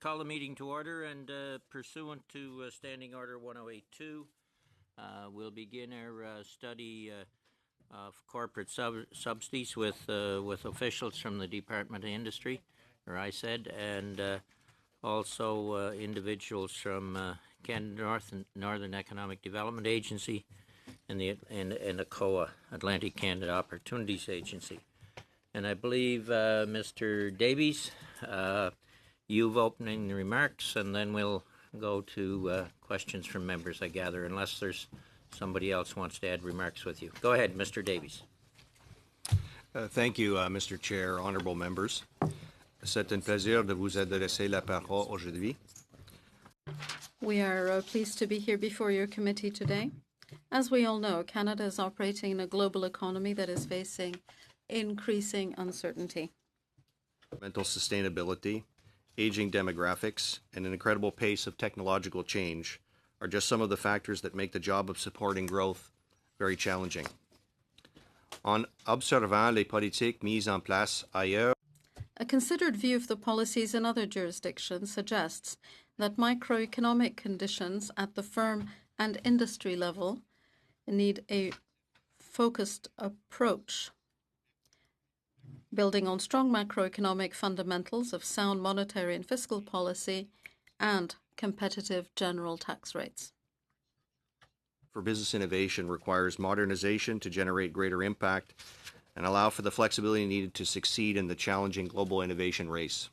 Call the meeting to order, and pursuant to Standing Order 1082, we'll begin our study of corporate subsidies with officials from the Department of Industry, or I said, and also individuals from Canada Northern Economic Development Agency and the ACOA, Atlantic Canada Opportunities Agency. And I believe Mr. Davies, you've opening remarks, and then we'll go to questions from members, I gather, unless there's somebody else wants to add remarks with you. Go ahead, Mr. Davies. Thank you, Mr. Chair, honorable members. C'est un plaisir de vous adresser la parole aujourd'hui. We are pleased to be here before your committee today. As we all know, Canada is operating in a global economy that is facing increasing uncertainty. Mental sustainability, aging demographics, and an incredible pace of technological change are just some of the factors that make the job of supporting growth very challenging. En observant les politiques mises en place ailleurs, a considered view of the policies in other jurisdictions suggests that microeconomic conditions at the firm and industry level need a focused approach, building on strong macroeconomic fundamentals of sound monetary and fiscal policy and competitive general tax rates. For business innovation requires modernization to generate greater impact and allow for the flexibility needed to succeed in the challenging global innovation race.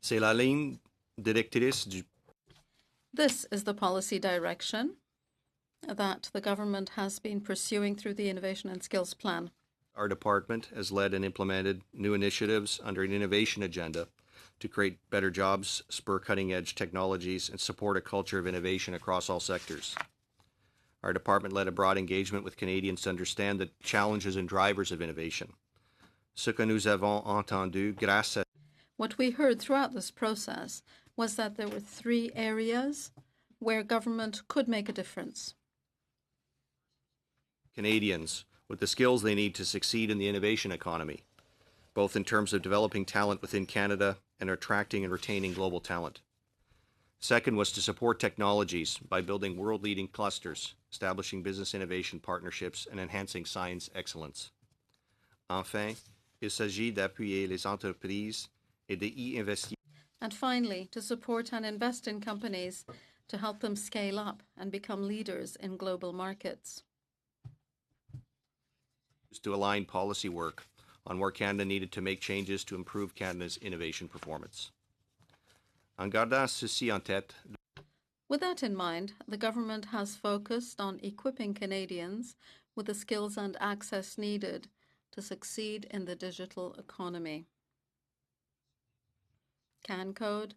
C'est la ligne directrice du. This is the policy direction that the government has been pursuing through the Innovation and Skills Plan. Our department has led and implemented new initiatives under an innovation agenda to create better jobs, spur cutting-edge technologies, and support a culture of innovation across all sectors. Our department led a broad engagement with Canadians to understand the challenges and drivers of innovation. Ce que nous avons entendu grâce à. What we heard throughout this process was that there were 3 areas where government could make a difference. Canadians, with the skills they need to succeed in the innovation economy, both in terms of developing talent within Canada and attracting and retaining global talent. Second was to support technologies by building world-leading clusters, establishing business innovation partnerships, and enhancing science excellence. Enfin, il s'agit d'appuyer les entreprises et d'y investir. And finally, to support and invest in companies to help them scale up and become leaders in global markets. To align policy work on where Canada needed to make changes to improve Canada's innovation performance. En gardant ceci en tête, with that in mind, the government has focused on equipping Canadians with the skills and access needed to succeed in the digital economy. CanCode,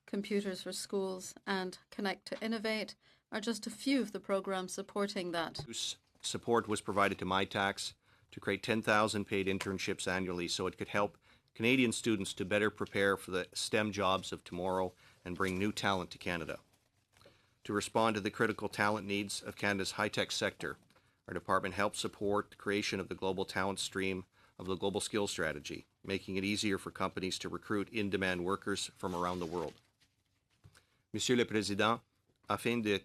Computers for Schools, and Connect to Innovate are just a few of the programs supporting that. Support was provided to MyTax to create 10,000 paid internships annually so it could help Canadian students to better prepare for the STEM jobs of tomorrow and bring new talent to Canada. To respond to the critical talent needs of Canada's high-tech sector, our department helped support the creation of the global talent stream of the Global Skills Strategy, making it easier for companies to recruit in-demand workers from around the world. Monsieur le Président, afin de...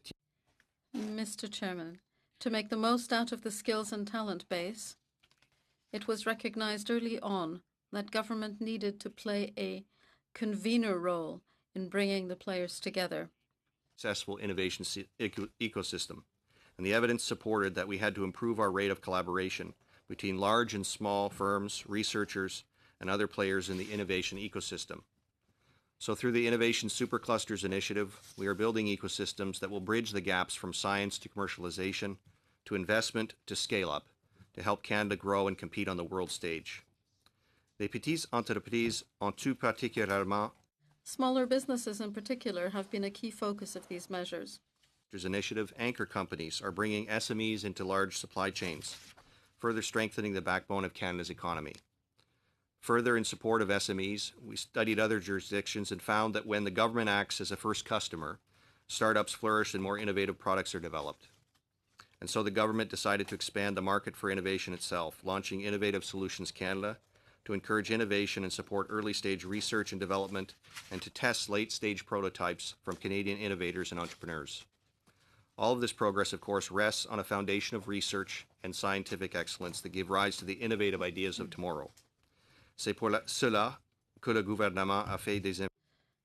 Mr. Chairman, to make the most out of the skills and talent base, it was recognized early on that government needed to play a convener role in bringing the players together. Successful innovation ecosystem, and the evidence supported that we had to improve our rate of collaboration between large and small firms, researchers, and other players in the innovation ecosystem. So through the Innovation Superclusters initiative, we are building ecosystems that will bridge the gaps from science to commercialization, to investment to scale up, to help Canada grow and compete on the world stage. Les petites entreprises ont tout particulièrement. Smaller businesses in particular have been a key focus of these measures. This initiative, anchor companies are bringing SMEs into large supply chains, further strengthening the backbone of Canada's economy. Further, in support of SMEs, we studied other jurisdictions and found that when the government acts as a first customer, startups flourish and more innovative products are developed. And so the government decided to expand the market for innovation itself, launching Innovative Solutions Canada to encourage innovation and support early-stage research and development, and to test late-stage prototypes from Canadian innovators and entrepreneurs. All of this progress, of course, rests on a foundation of research and scientific excellence that give rise to the innovative ideas of tomorrow. C'est pour cela que le gouvernement a fait des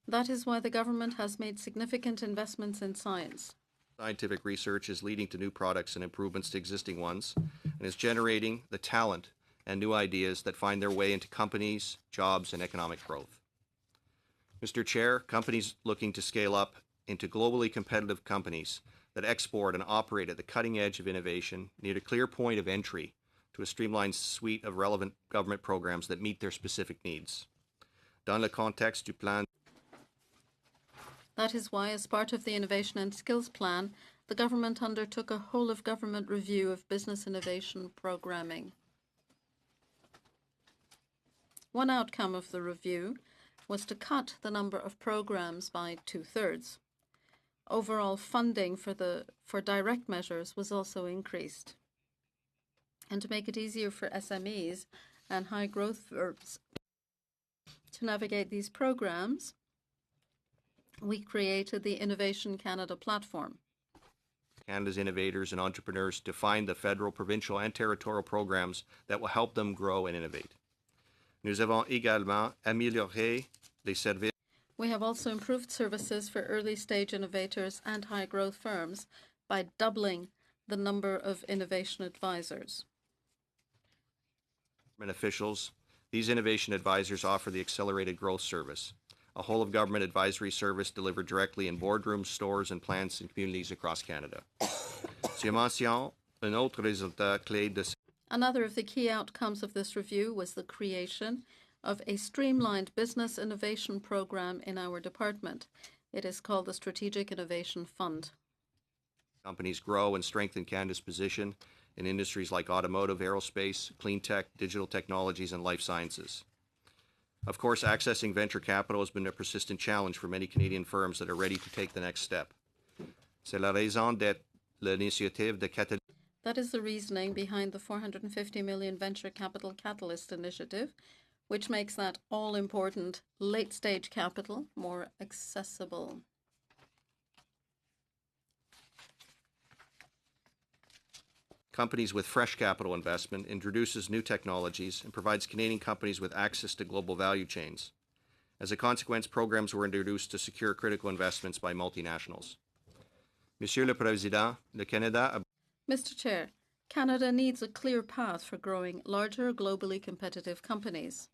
That is why the government has made significant investments in science. Scientific research is leading to new products and improvements to existing ones, and is generating the talent and new ideas that find their way into companies, jobs, and economic growth. Mr. Chair, companies looking to scale up into globally competitive companies that export and operate at the cutting edge of innovation need a clear point of entry to a streamlined suite of relevant government programs that meet their specific needs. Dans le contexte du plan. That is why, as part of the Innovation and Skills Plan, the government undertook a whole-of-government review of business innovation programming. One outcome of the review was to cut the number of programs by 2/3. Overall funding for direct measures was also increased. And to make it easier for SMEs and high-growth firms to navigate these programs, we created the Innovation Canada platform. Canada's innovators and entrepreneurs to find the federal, provincial, and territorial programs that will help them grow and innovate. Nous avons également amélioré les services. We have also improved services for early-stage innovators and high-growth firms by doubling the number of innovation advisors. Officials, these innovation advisors offer the Accelerated Growth Service, a whole-of-government advisory service delivered directly in boardrooms, stores, and plants in communities across Canada. Another of the key outcomes of this review was the creation of a streamlined business innovation program in our department. It is called the Strategic Innovation Fund. Companies grow and strengthen Canada's position in industries like automotive, aerospace, clean tech, digital technologies, and life sciences. Of course, accessing venture capital has been a persistent challenge for many Canadian firms that are ready to take the next step. C'est la raison d'être l'initiative de Catalyst. That is the reasoning behind the $450 million Venture Capital Catalyst initiative, which makes that all-important late-stage capital more accessible. Companies with fresh capital investment introduces new technologies and provides Canadian companies with access to global value chains. As a consequence, programs were introduced to secure critical investments by multinationals. Monsieur le Président, le Canada. Mr. Chair, Canada needs a clear path for growing larger, globally competitive companies.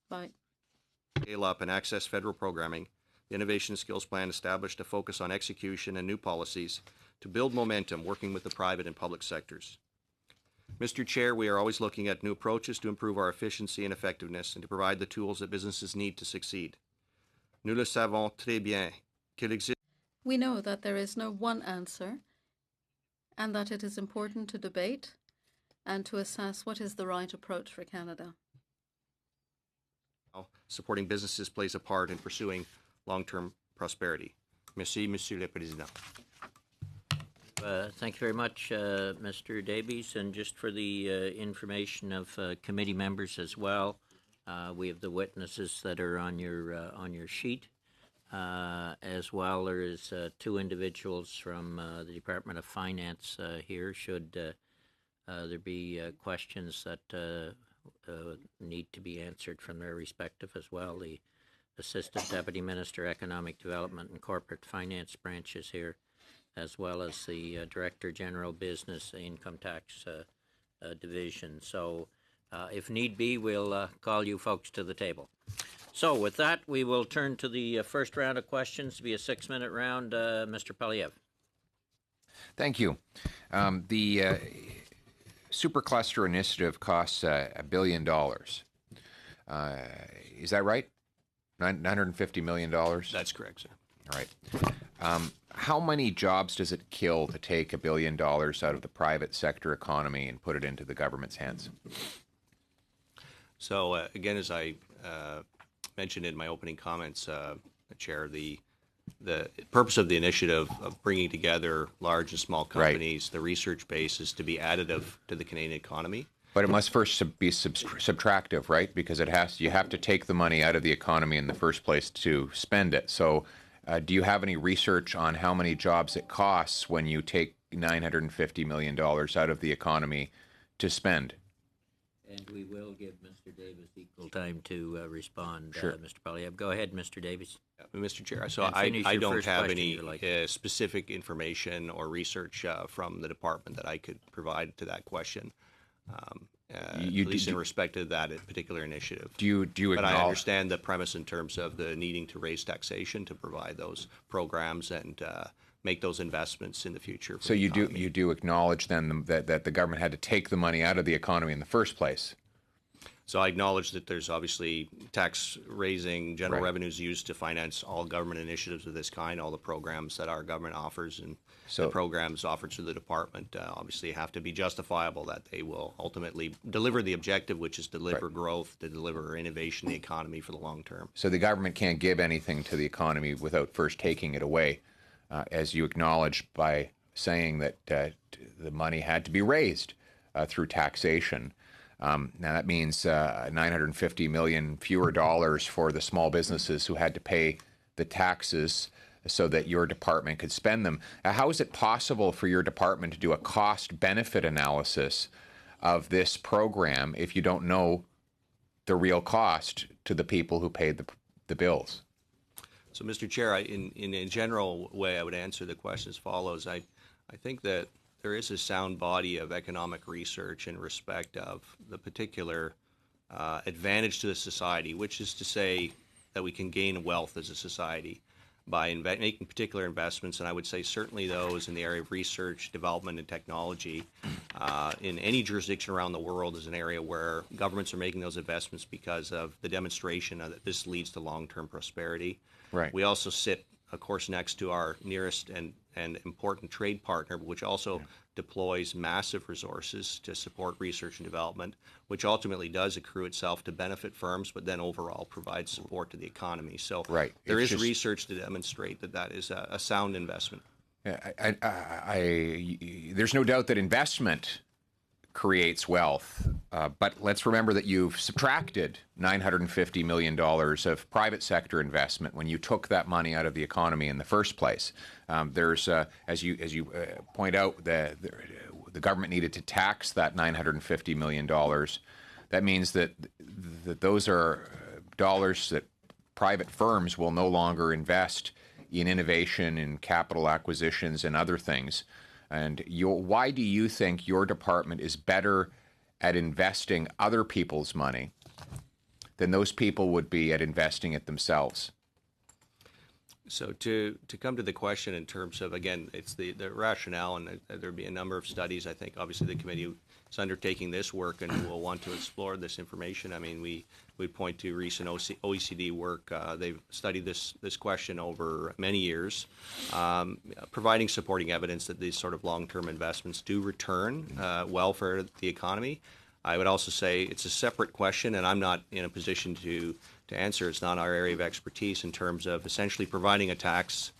By scale up and access federal programming, the Innovation Skills Plan established a focus on execution and new policies to build momentum working with the private and public sectors. Mr. Chair, we are always looking at new approaches to improve our efficiency and effectiveness and to provide the tools that businesses need to succeed. Nous le savons très bien qu'il existe. We know that there is no one answer and that it is important to debate and to assess what is the right approach for Canada. Supporting businesses plays a part in pursuing long-term prosperity. Merci, Monsieur le Président. Thank you very much, Mr. Davies. And just for the information of committee members as well, we have the witnesses that are on your sheet. As well, there is two individuals from the Department of Finance here. Should there be questions that need to be answered from their respective as well, the Assistant Deputy Minister, Economic Development and Corporate Finance branch is here, as well as the Director General Business Income Tax Division. So if need be, we'll call you folks to the table. So with that, we will turn to the first round of questions to be a 6-minute round. Mr. Paliev. Thank you. The Supercluster Initiative costs $1 billion. Is that right? $950 million? That's correct, sir. All right. How many jobs does it kill to take $1 billion out of the private sector economy and put it into the government's hands? So again, as I mentioned in my opening comments, Chair, the purpose of the initiative of bringing together large and small companies, the research base, is to be additive to the Canadian economy. But it must first be subtractive, right? Because you have to take the money out of the economy in the first place to spend it. So do you have any research on how many jobs it costs when you take $950 million out of the economy to spend? And we will give Mr. Davis equal time to respond, Sure. Mr. Poilievre. Go ahead, Mr. Davis. Mr. Chair, so And finish I your don't first have question any you like. specific information or research from the department that I could provide to that question, at least in respect to that particular initiative. Do you But I acknowledge? understand the premise in terms of the needing to raise taxation to provide those programs and make those investments in the future. For So the you economy. do acknowledge then that the government had to take the money out of the economy in the first place. So I acknowledge that there's obviously tax raising general Right. revenues used to finance all government initiatives of this kind, all the programs that our government offers, and So- the programs offered to the department obviously have to be justifiable, that they will ultimately deliver the objective, which is deliver growth, to deliver innovation in the economy for the long term. So the government can't give anything to the economy without first taking it away, as you acknowledged by saying that the money had to be raised through taxation. Now that means 950 million fewer dollars for the small businesses who had to pay the taxes so that your department could spend them. How is it possible for your department to do a cost-benefit analysis of this program if you don't know the real cost to the people who paid the bills? So, Mr. Chair, in a general way, I would answer the question as follows. I think that there is a sound body of economic research in respect of the particular advantage to the society, which is to say that we can gain wealth as a society by making particular investments, and I would say certainly those in the area of research, development, and technology in any jurisdiction around the world is an area where governments are making those investments because of the demonstration that this leads to long-term prosperity. Right. We also sit, of course, next to our nearest and important trade partner, which also deploys massive resources to support research and development, which ultimately does accrue itself to benefit firms, but then overall provides support to the economy. So Right. there It's is just- research to demonstrate that that is a sound investment. There's no doubt that investment creates wealth, but let's remember that you've subtracted $950 million of private sector investment when you took that money out of the economy in the first place. There's, as you point out, the government needed to tax that $950 million. That means that those are dollars that private firms will no longer invest in innovation, in capital acquisitions, and other things. And why do you think your department is better at investing other people's money than those people would be at investing it themselves? So to come to the question in terms of, again, it's the rationale, and there'd be a number of studies. I think obviously the committee is undertaking this work and will want to explore this information. I mean, we point to recent OECD work. They've studied this question over many years, providing supporting evidence that these sort of long-term investments do return well for the economy. I would also say it's a separate question, and I'm not in a position to answer. It's not our area of expertise in terms of essentially providing a tax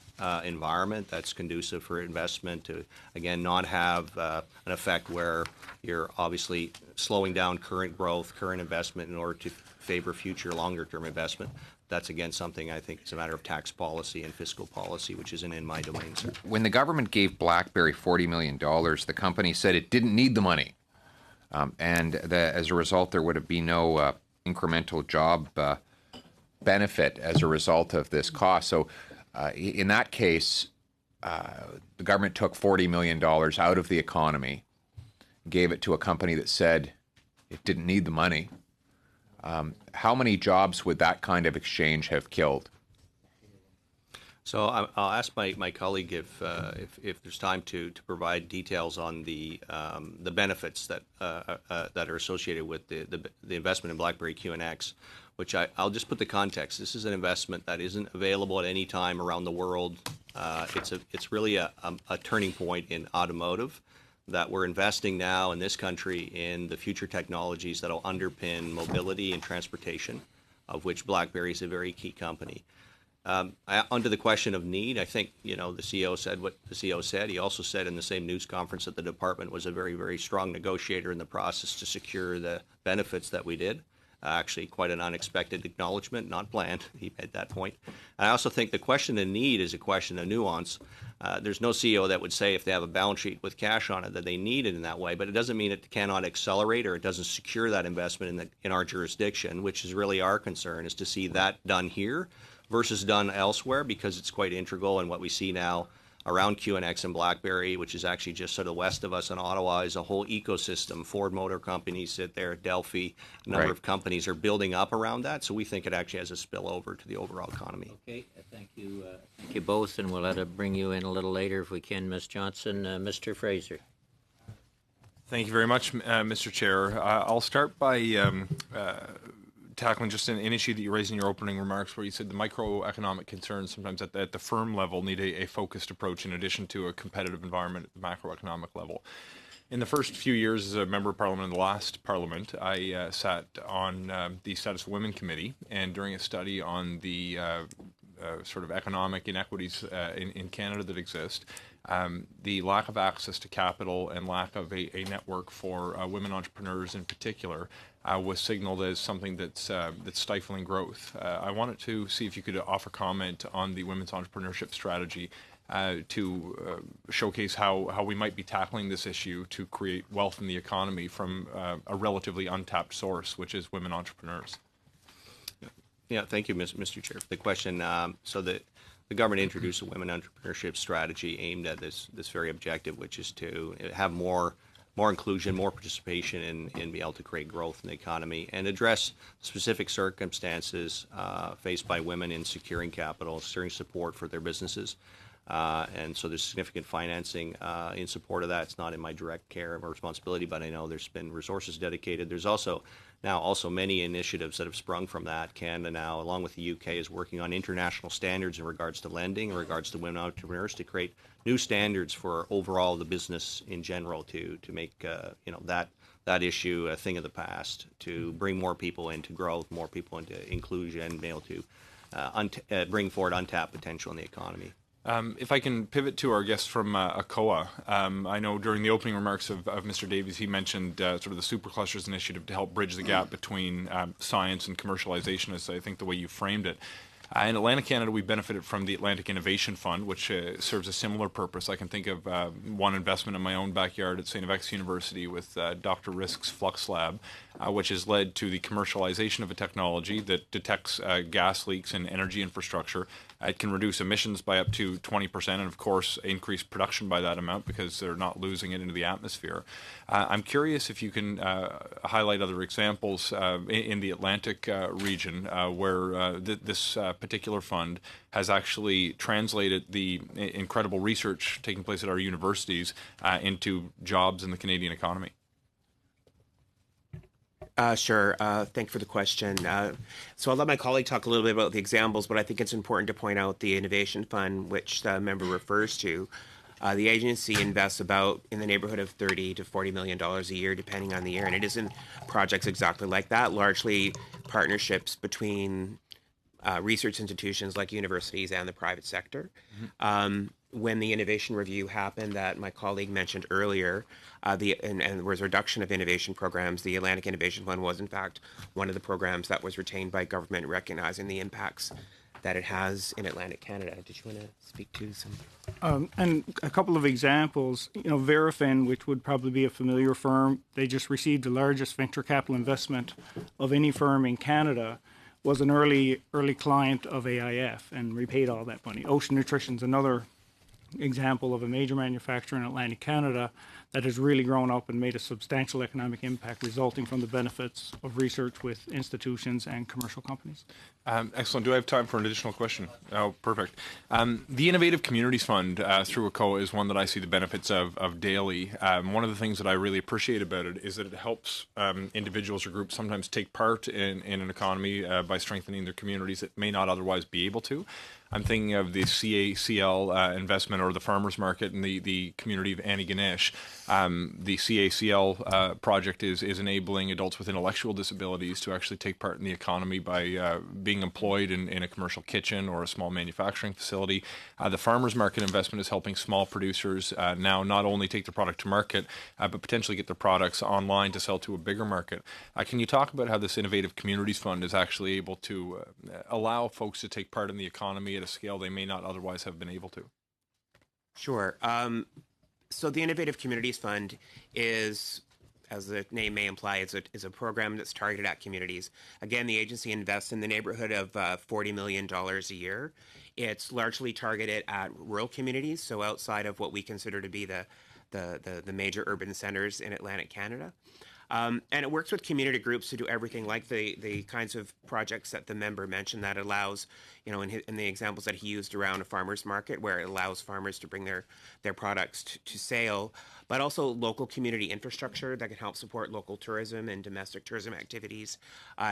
environment that's conducive for investment to, again, not have an effect where you're obviously slowing down current growth, current investment in order to favor future longer-term investment. That's, again, something I think is a matter of tax policy and fiscal policy, which isn't in my domain, sir. When the government gave BlackBerry $40 million, the company said it didn't need the money. And as a result, there would have been no incremental job benefit as a result of this cost. So in that case, the government took $40 million out of the economy, gave it to a company that said it didn't need the money. How many jobs would that kind of exchange have killed? So I'll ask my colleague if there's time to provide details on the benefits that are associated with the investment in BlackBerry QNX, which I'll just put the context. This is an investment that isn't available at any time around the world. It's really a turning point in automotive, that we're investing now in this country in the future technologies that will underpin mobility and transportation, of which BlackBerry is a very key company. Under the question of need, I think, the CEO said what the CEO said. He also said in the same news conference that the department was a very, very strong negotiator in the process to secure the benefits that we did. Actually, quite an unexpected acknowledgement, not planned. He made that point. And I also think the question of need is a question of nuance. There's no CEO that would say if they have a balance sheet with cash on it that they need it in that way, but it doesn't mean it cannot accelerate or it doesn't secure that investment in our jurisdiction, which is really our concern, is to see that done here versus done elsewhere, because it's quite integral in what we see now around QNX and BlackBerry, which is actually just sort of west of us in Ottawa, is a whole ecosystem. Ford Motor Company sit there, Delphi, a number of companies are building up around that. So we think it actually has a spillover to the overall economy. Okay, thank you both, and we'll let it bring you in a little later if we can, Ms. Johnson. Mr. Fraser. Thank you very much, Mr. Chair. I'll start by tackling just an issue that you raised in your opening remarks, where you said the microeconomic concerns sometimes at the firm level need a focused approach in addition to a competitive environment at the macroeconomic level. In the first few years as a member of Parliament in the last Parliament, I sat on the Status of Women Committee, and during a study on the sort of economic inequities in Canada that exist, the lack of access to capital and lack of a network for women entrepreneurs in particular was signaled as something that's stifling growth. I wanted to see if you could offer comment on the women's entrepreneurship strategy to showcase how we might be tackling this issue to create wealth in the economy from a relatively untapped source, which is women entrepreneurs. Yeah, thank you, Mr. Chair, for the question. So the government introduced a women entrepreneurship strategy aimed at this very objective, which is to have more inclusion, more participation in being able to create growth in the economy and address specific circumstances faced by women in securing capital, securing support for their businesses. And so there's significant financing in support of that. It's not in my direct care or responsibility, but I know there's been resources dedicated. There's also many initiatives that have sprung from that. Canada now, along with the UK, is working on international standards in regards to lending, in regards to women entrepreneurs, to create new standards for overall the business in general, to make that issue a thing of the past, to bring more people into growth, more people into inclusion, be able to bring forward untapped potential in the economy. If I can pivot to our guest from ACOA, I know during the opening remarks of Mr. Davies, he mentioned sort of the Superclusters initiative to help bridge the gap between science and commercialization, is I think the way you framed it. In Atlantic Canada, we benefited from the Atlantic Innovation Fund, which serves a similar purpose. I can think of one investment in my own backyard at St. FX University with Dr. Risk's Flux Lab, which has led to the commercialization of a technology that detects gas leaks in energy infrastructure. It can reduce emissions by up to 20% and, of course, increase production by that amount because they're not losing it into the atmosphere. I'm curious if you can highlight other examples in the Atlantic region where this particular fund has actually translated the incredible research taking place at our universities into jobs in the Canadian economy. Sure. Thank you for the question. So I'll let my colleague talk a little bit about the examples, but I think it's important to point out the Innovation Fund, which the member refers to. The agency invests about in the neighborhood of $30 to $40 million a year, depending on the year, and it isn't projects exactly like that, largely partnerships between research institutions like universities and the private sector. Mm-hmm. When the innovation review happened that my colleague mentioned earlier, and there was a reduction of innovation programs, the Atlantic Innovation Fund was in fact one of the programs that was retained by government, recognizing the impacts that it has in Atlantic Canada. Did you want to speak to some? And a couple of examples, Verafin, which would probably be a familiar firm, they just received the largest venture capital investment of any firm in Canada, was an early client of AIF and repaid all that money. Ocean Nutrition's another example of a major manufacturer in Atlantic Canada that has really grown up and made a substantial economic impact resulting from the benefits of research with institutions and commercial companies. Excellent. Do I have time for an additional question? Oh, perfect. The Innovative Communities Fund through ACOA is one that I see the benefits of daily. One of the things that I really appreciate about it is that it helps individuals or groups sometimes take part in an economy by strengthening their communities that may not otherwise be able to. I'm thinking of the CACL investment or the farmers market in the community of Antigonish. The CACL project is enabling adults with intellectual disabilities to actually take part in the economy by being employed in a commercial kitchen or a small manufacturing facility. The farmers market investment is helping small producers now not only take their product to market, but potentially get their products online to sell to a bigger market. Can you talk about how this Innovative Communities Fund is actually able to allow folks to take part in the economy at a scale they may not otherwise have been able to? Sure. So the Innovative Communities Fund is, as the name may imply, is a program that's targeted at communities. Again, the agency invests in the neighborhood of $40 million a year. It's largely targeted at rural communities, so outside of what we consider to be the major urban centers in Atlantic Canada. And it works with community groups to do everything like the kinds of projects that the member mentioned that allows, in the examples that he used around a farmer's market, where it allows farmers to bring their products to sale, but also local community infrastructure that can help support local tourism and domestic tourism activities,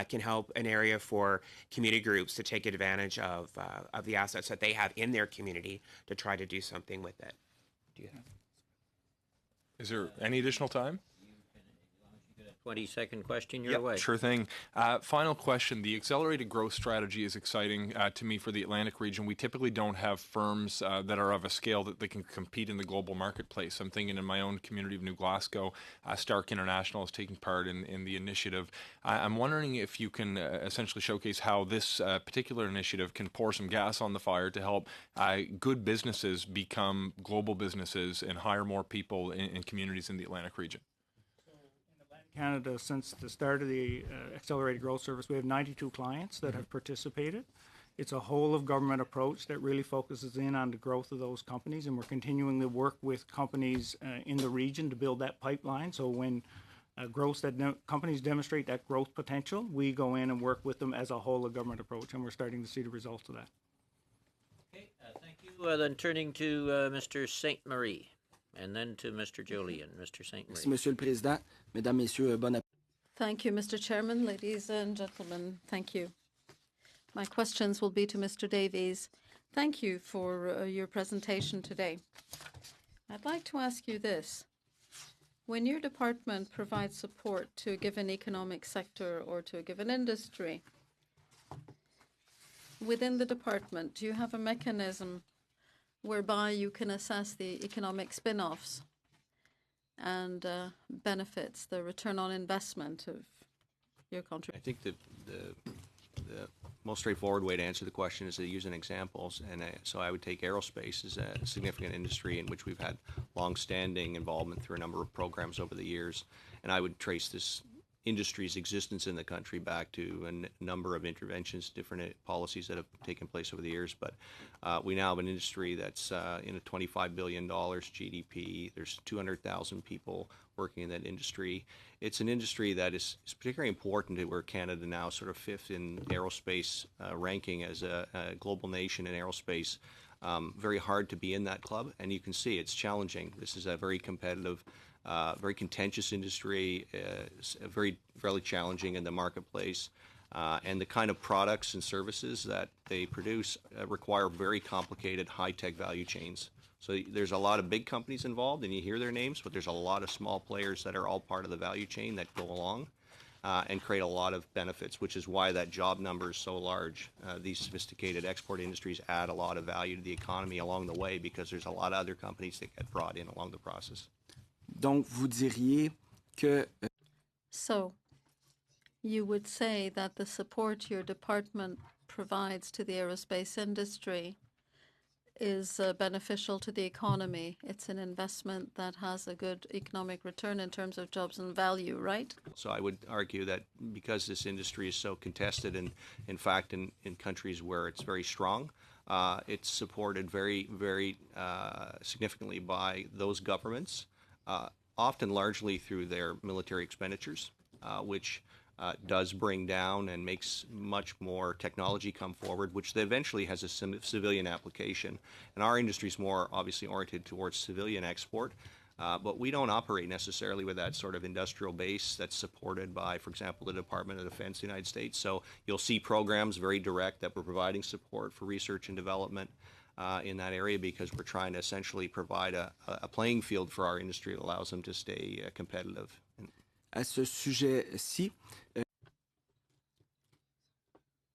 can help an area for community groups to take advantage of the assets that they have in their community to try to do something with it. Is there any additional time? 20-second question your way. Sure thing. Final question. The accelerated growth strategy is exciting to me for the Atlantic region. We typically don't have firms that are of a scale that they can compete in the global marketplace. I'm thinking in my own community of New Glasgow, Stark International is taking part in the initiative. I'm wondering if you can essentially showcase how this particular initiative can pour some gas on the fire to help good businesses become global businesses and hire more people in communities in the Atlantic region. Canada, since the start of the Accelerated Growth Service, we have 92 clients that have participated. It's a whole of government approach that really focuses in on the growth of those companies, and we're continuing to work with companies in the region to build that pipeline. So when companies demonstrate that growth potential, we go in and work with them as a whole of government approach, and we're starting to see the results of that. Okay, thank you. Then turning to Mr. St. Marie. And then to Mr. Jolien, Mr. St. Marie. Monsieur le Président, Mesdames, Messieurs, bon appétit. Thank you, Mr. Chairman, ladies and gentlemen. Thank you. My questions will be to Mr. Davies. Thank you for your presentation today. I'd like to ask you this. When your department provides support to a given economic sector or to a given industry, within the department, do you have a mechanism whereby you can assess the economic spin-offs and benefits, the return on investment of your contribution? I think the most straightforward way to answer the question is to use an examples. And so I would take aerospace as a significant industry in which we've had long-standing involvement through a number of programs over the years. And I would trace this industry's existence in the country back to a number of interventions, different policies that have taken place over the years. But we now have an industry that's in a $25 billion GDP. There's 200,000 people working in that industry. It's an industry that is particularly important to where Canada now sort of fifth in aerospace ranking as a global nation in aerospace. Very hard to be in that club, and you can see it's challenging. This is a very competitive, very contentious industry, very challenging in the marketplace. And the kind of products and services that they produce require very complicated, high-tech value chains. So there's a lot of big companies involved, and you hear their names, but there's a lot of small players that are all part of the value chain that go along and create a lot of benefits, which is why that job number is so large. These sophisticated export industries add a lot of value to the economy along the way because there's a lot of other companies that get brought in along the process. Donc, vous diriez que... So, you would say that the support your department provides to the aerospace industry is beneficial to the economy. It's an investment that has a good economic return in terms of jobs and value, right? So I would argue that because this industry is so contested, and in fact in countries where it's very strong, it's supported very, very significantly by those governments, often largely through their military expenditures, which does bring down and makes much more technology come forward, which eventually has a civilian application. And our industry is more obviously oriented towards civilian export, but we don't operate necessarily with that sort of industrial base that's supported by, for example, the Department of Defense of the United States. So you'll see programs very direct that we're providing support for research and development. in that area because we're trying to essentially provide a playing field for our industry that allows them to stay competitive. À ce sujet-ci,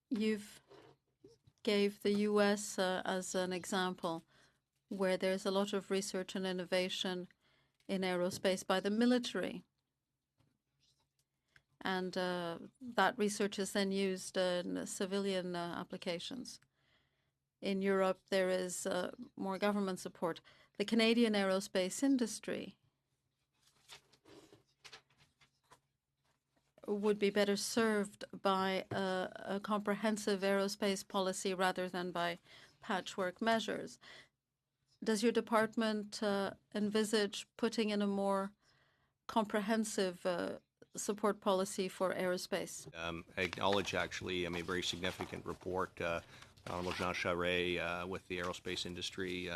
You've gave the US as an example where there's a lot of research and innovation in aerospace by the military. And that research is then used in civilian applications. In Europe, there is more government support. The Canadian aerospace industry would be better served by a comprehensive aerospace policy rather than by patchwork measures. Does your department envisage putting in a more comprehensive support policy for aerospace? I acknowledge, actually, a very significant report. Honorable Jean Charest with the aerospace industry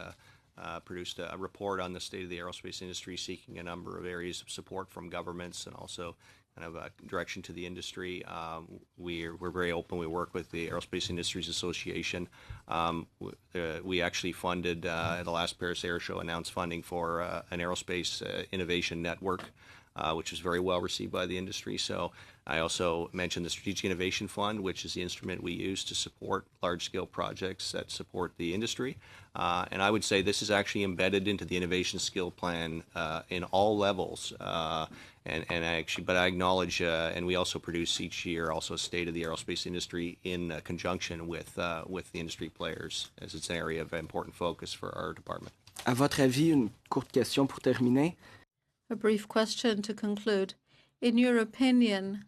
produced a report on the state of the aerospace industry, seeking a number of areas of support from governments and also kind of a direction to the industry. We're very open. We work with the Aerospace Industries Association. We actually funded, at the last Paris Air Show, announced funding for an aerospace innovation network, which was very well received by the industry. So I also mentioned the Strategic Innovation Fund, which is the instrument we use to support large-scale projects that support the industry. And I would say this is actually embedded into the innovation skill plan in all levels. But I acknowledge, and we also produce each year also a state of the aerospace industry in conjunction with the industry players, as it's an area of important focus for our department. à votre avis, une courte question pour terminer. A brief question to conclude. In your opinion,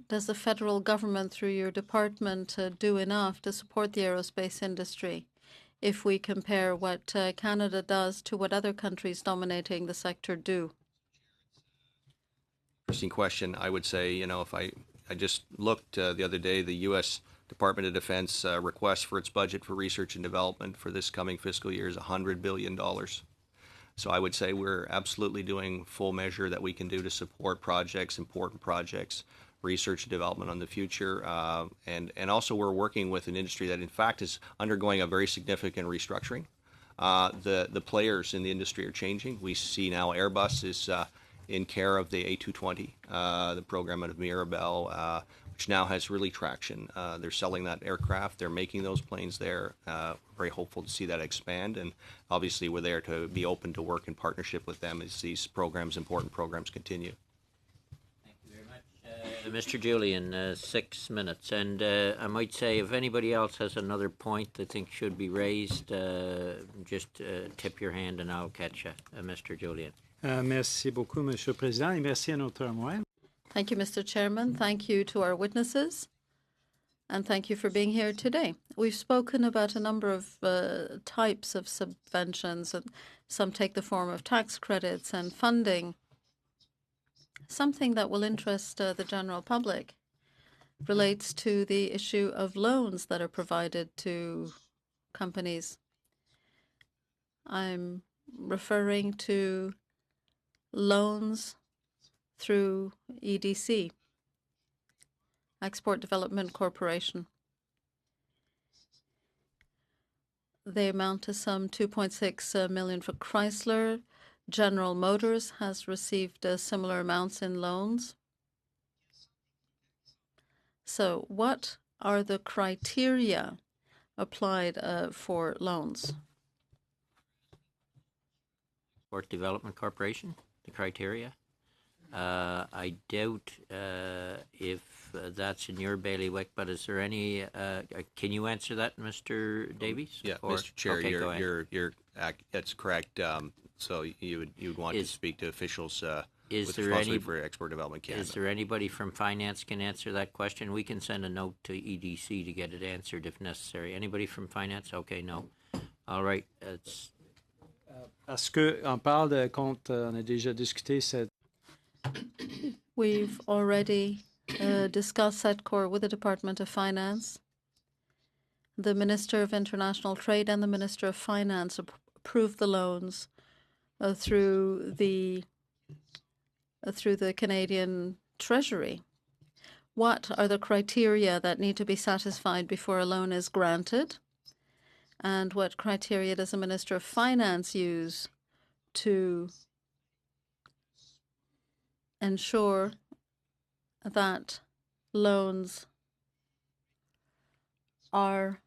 does the federal government, through your department, do enough to support the aerospace industry if we compare what Canada does to what other countries dominating the sector do? Interesting question. I would say, if I just looked the other day, the U.S. Department of Defense request for its budget for research and development for this coming fiscal year is $100 billion. So I would say we're absolutely doing full measure that we can do to support projects, important projects, research and development on the future. And also we're working with an industry that, in fact, is undergoing a very significant restructuring. The players in the industry are changing. We see now Airbus is in care of the A220, the program out of Mirabel, which now has really traction. They're selling that aircraft. They're making those planes there. Very hopeful to see that expand. And obviously we're there to be open to work in partnership with them as these programs, important programs, continue. Thank you very much. Mr. Julian, 6 minutes. And I might say if anybody else has another point they think should be raised, just tip your hand and I'll catch you. Mr. Julian. Merci beaucoup, Monsieur le Président, et merci à notre témoin. Thank you, Mr. Chairman. Thank you to our witnesses. And thank you for being here today. We've spoken about a number of types of subventions, and some take the form of tax credits and funding. Something that will interest the general public relates to the issue of loans that are provided to companies. I'm referring to loans through EDC, Export Development Corporation. They amount to some $2.6 million for Chrysler. General Motors has received similar amounts in loans. So what are the criteria applied for loans? Export Development Corporation, the criteria? I doubt if that's in your bailiwick, but is there any? Can you answer that, Mr. Davies? Yeah, or, Mr. Chair, okay, that's correct. So you would want to speak to officials with there responsibility for Export Development Canada. Is there anybody from finance can answer that question? We can send a note to EDC to get it answered if necessary. Anybody from finance? Okay, no. All right. Parce qu'on parle de compte, on a déjà discuté cette. We've already discussed SETCOR with the Department of Finance. The Minister of International Trade and the Minister of Finance approved the loans through the Canadian Treasury. What are the criteria that need to be satisfied before a loan is granted? And what criteria does the Minister of Finance use to ensure that loans are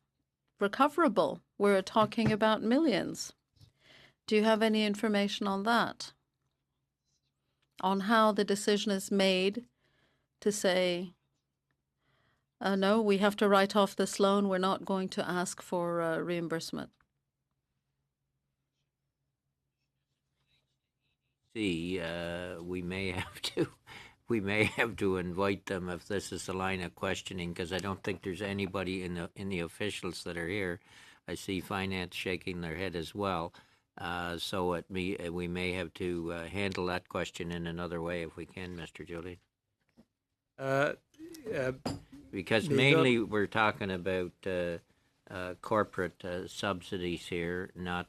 recoverable? We're talking about millions. Do you have any information on that? On how the decision is made to say, no, we have to write off this loan, we're not going to ask for reimbursement? See, we may have to invite them if this is the line of questioning, because I don't think there's anybody in the officials that are here. I see finance shaking their head as well. So we may have to handle that question in another way if we can, Mr. Julian. Because mainly we're talking about corporate subsidies here, not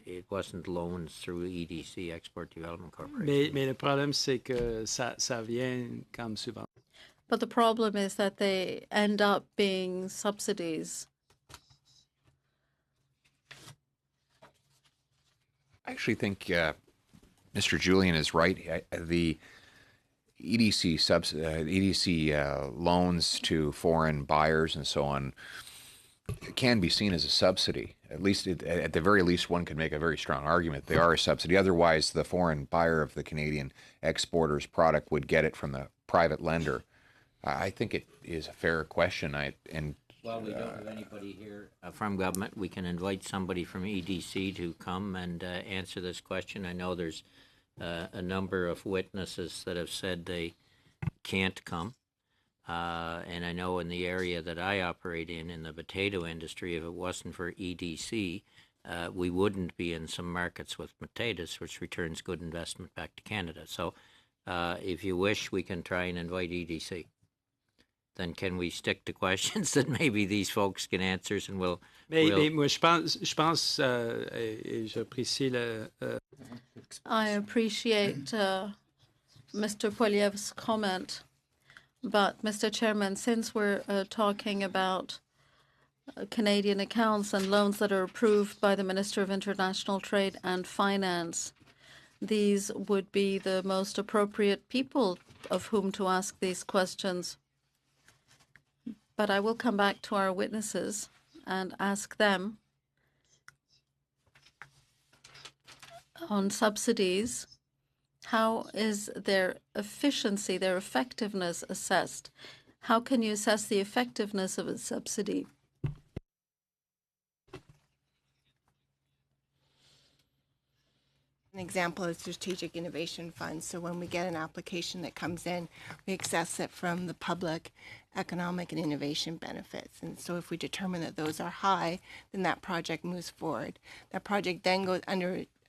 it wasn't loans through EDC, Export Development Corporation. Mais le problème, c'est que ça vient comme subvention. But the problem is that they end up being subsidies. I actually think Mr. Julian is right. The EDC loans to foreign buyers and so on can be seen as a subsidy. At least, at the very least, one could make a very strong argument they are a subsidy. Otherwise, the foreign buyer of the Canadian exporter's product would get it from the private lender. I think it is a fair question. Well, we don't have anybody here from government. We can invite somebody from EDC to come and answer this question. I know there's a number of witnesses that have said they can't come. And I know in the area that I operate in the potato industry, if it wasn't for EDC, we wouldn't be in some markets with potatoes, which returns good investment back to Canada. So if you wish, we can try and invite EDC. Then can we stick to questions that maybe these folks can answer, and we'll... Mais moi, je pense et j'apprécie I appreciate Mr. Poilievre's comment, but Mr. Chairman, since we're talking about Canadian accounts and loans that are approved by the Minister of International Trade and Finance, these would be the most appropriate people of whom to ask these questions. But I will come back to our witnesses and ask them on subsidies, how is their efficiency, their effectiveness assessed? How can you assess the effectiveness of a subsidy? An example is strategic innovation funds. So when we get an application that comes in, we assess it from the public economic and innovation benefits. And so if we determine that those are high, then that project moves forward. That project then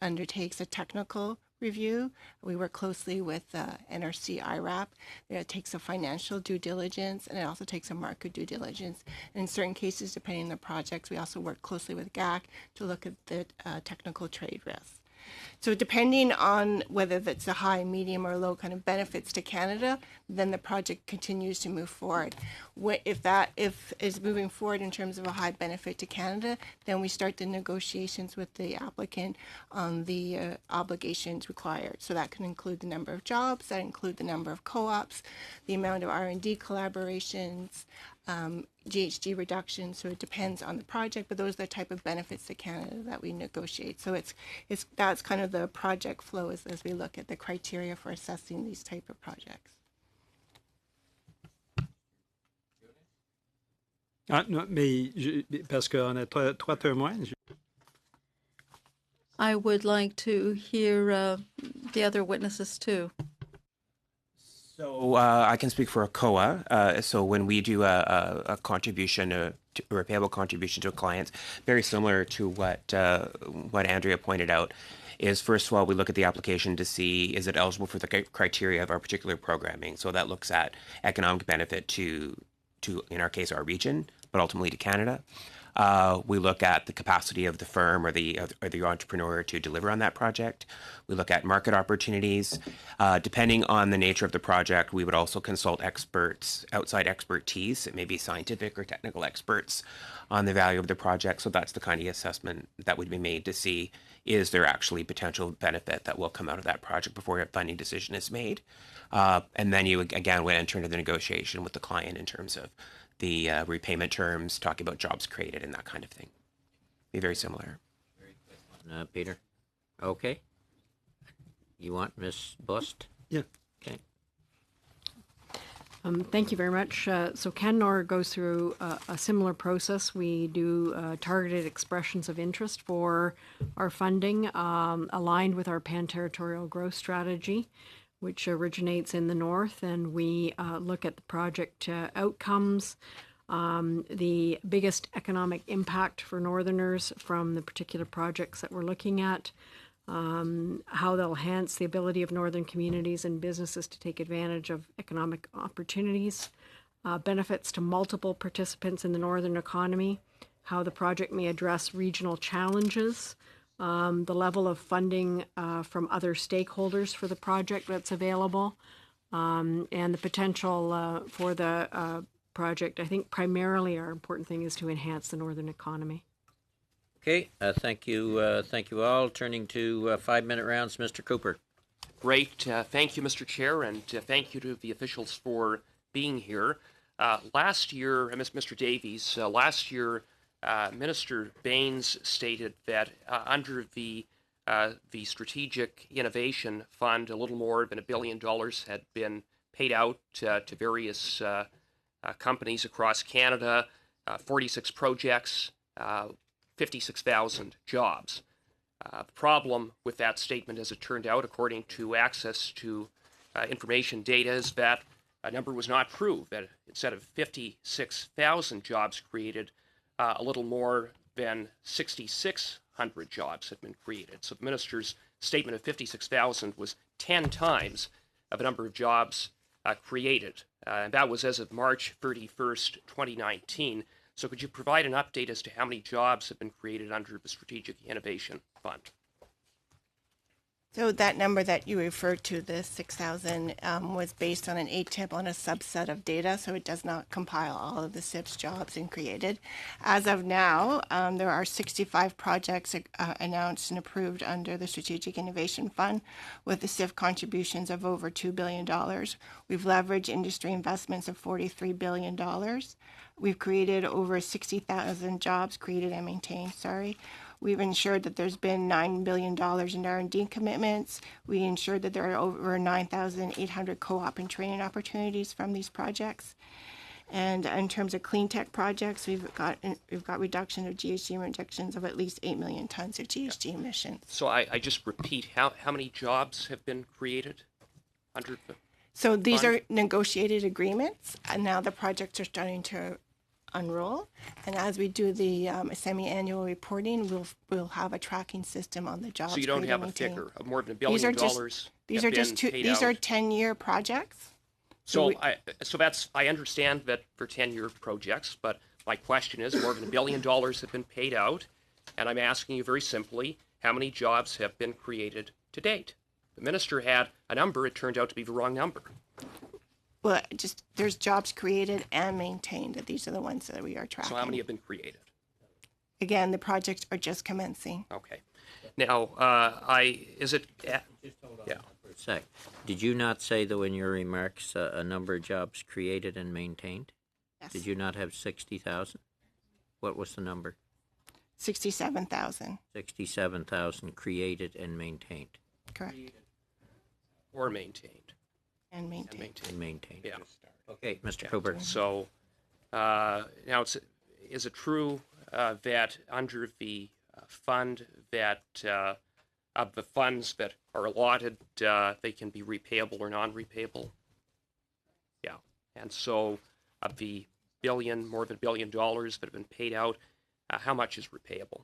undertakes a technical review. We work closely with NRC IRAP. It takes a financial due diligence, and it also takes a market due diligence. And in certain cases, depending on the projects, we also work closely with GAC to look at the technical trade risks. So depending on whether that's a high, medium, or low kind of benefits to Canada, then the project continues to move forward. If is moving forward in terms of a high benefit to Canada, then we start the negotiations with the applicant on the obligations required. So that can include the number of jobs, that include the number of co-ops, the amount of R&D collaborations, GHG reduction, so it depends on the project, but those are the type of benefits to Canada that we negotiate. So that's kind of the project flow as we look at the criteria for assessing these type of projects. non, mais parce qu'on a trois témoins. I would like to hear the other witnesses too. So I can speak for ACOA. So when we do a contribution, or a payable contribution to a client, very similar to what Andrea pointed out, is first of all, we look at the application to see is it eligible for the criteria of our particular programming. So that looks at economic benefit to in our case, our region, but ultimately to Canada. We look at the capacity of the firm or the entrepreneur to deliver on that project. We look at market opportunities. Depending on the nature of the project, we would also consult experts, outside expertise. It may be scientific or technical experts on the value of the project. So that's the kind of assessment that would be made to see, is there actually potential benefit that will come out of that project before a funding decision is made. And then you, again, would enter into the negotiation with the client in terms of the repayment terms, talking about jobs created and that kind of thing. Be very similar. Peter? Okay. You want Ms. Bust? Yeah. Okay. Thank you very much. So Cannor goes through a similar process. We do targeted expressions of interest for our funding, aligned with our pan-territorial growth strategy, which originates in the north, and we look at the project outcomes, the biggest economic impact for Northerners from the particular projects that we're looking at, how they'll enhance the ability of Northern communities and businesses to take advantage of economic opportunities, benefits to multiple participants in the Northern economy, how the project may address regional challenges, the level of funding from other stakeholders for the project that's available, and the potential for the project. I think primarily our important thing is to enhance the Northern economy. Okay, thank you all. Turning to 5-minute rounds, Mr. Cooper. Great. Thank you, Mr. Chair, and thank you to the officials for being here. Last year, Mr. Davies, last year, Minister Baines stated that under the Strategic Innovation Fund, a little more than $1 billion had been paid out to various companies across Canada, 46 projects, 56,000 jobs. The problem with that statement, as it turned out, according to access to information data, is that a number was not true, that instead of 56,000 jobs created, a little more than 6,600 jobs had been created. So the minister's statement of 56,000 was 10 times of the number of jobs created. And that was as of March 31st, 2019. So could you provide an update as to how many jobs have been created under the Strategic Innovation Fund? So that number that you referred to, the 6,000, was based on an ATIP on a subset of data, so it does not compile all of the SIP's jobs and created. As of now, there are 65 projects announced and approved under the Strategic Innovation Fund with the SIF contributions of over $2 billion. We've leveraged industry investments of $43 billion. We've created over 60,000 jobs created and maintained, We've ensured that there's been $9 billion in R&D commitments. We ensured that there are over 9,800 co-op and training opportunities from these projects. And in terms of clean tech projects, we've got reduction of GHG emissions of at least 8 million tons of GHG emissions. So I just repeat, how many jobs have been created under the So these fund? are negotiated agreements, and now the projects are starting to unroll. And as we do the semi-annual reporting, we'll have a tracking system on the jobs. So you don't have a figure of more than $1 billion These are just 10-year projects. So I understand that for 10-year projects, but my question is, more than $1 billion have been paid out, and I'm asking you very simply, how many jobs have been created to date? The minister had a number, it turned out to be the wrong number. Well, just there's jobs created and maintained. These are the ones that we are tracking. So how many have been created? Again, the projects are just commencing. Okay. Now, Just hold on for a sec. Did you not say, though, in your remarks, a number of jobs created and maintained? Yes. Did you not have 60,000? What was the number? 67,000. 67,000 created and maintained. Correct. or maintained. And maintained. And maintained. Yeah. Okay, Mr. Cooper. So now, is it true that under the fund that of the funds that are allotted, they can be repayable or non-repayable? Yeah. And so of the more than $1 billion that have been paid out, how much is repayable?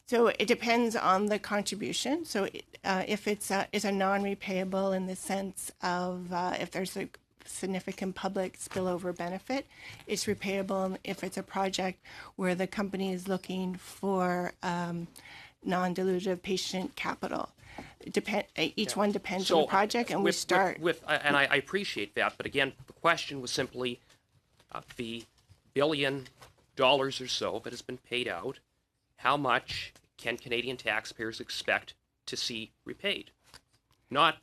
So it depends on the contribution. So if it's a non-repayable in the sense of if there's a significant public spillover benefit. It's repayable if it's a project where the company is looking for non-dilutive patient capital. Each one depends on the project, and we start and I appreciate that, but again, the question was simply the $1 billion or so that has been paid out. How much can Canadian taxpayers expect to see repaid? I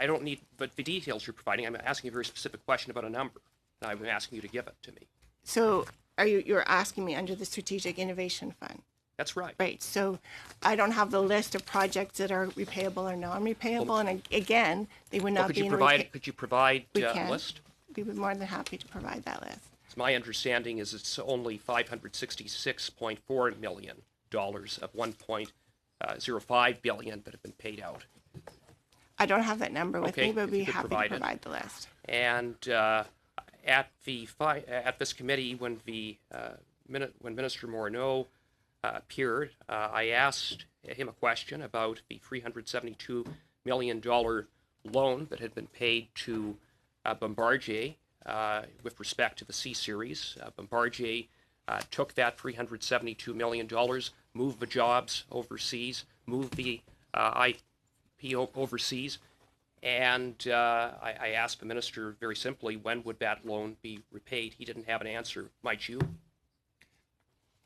don't need but the details you're providing. I'm asking a very specific question about a number, and I'm asking you to give it to me. So, you're asking me under the Strategic Innovation Fund? That's right. Right. So I don't have the list of projects that are repayable or non-repayable, and again, they would not could be you in provide? Could you provide a list? We would be more than happy to provide that list. My understanding is it's only $566.4 million of $1.05 billion that have been paid out. I don't have that number with me, but we'd be happy to provide the list. And at this committee, when Minister Morneau appeared, I asked him a question about the $372 million loan that had been paid to Bombardier with respect to the C-Series. Bombardier took that $372 million, moved the jobs overseas, moved the IP overseas, and I asked the minister very simply, when would that loan be repaid? He didn't have an answer. Might you?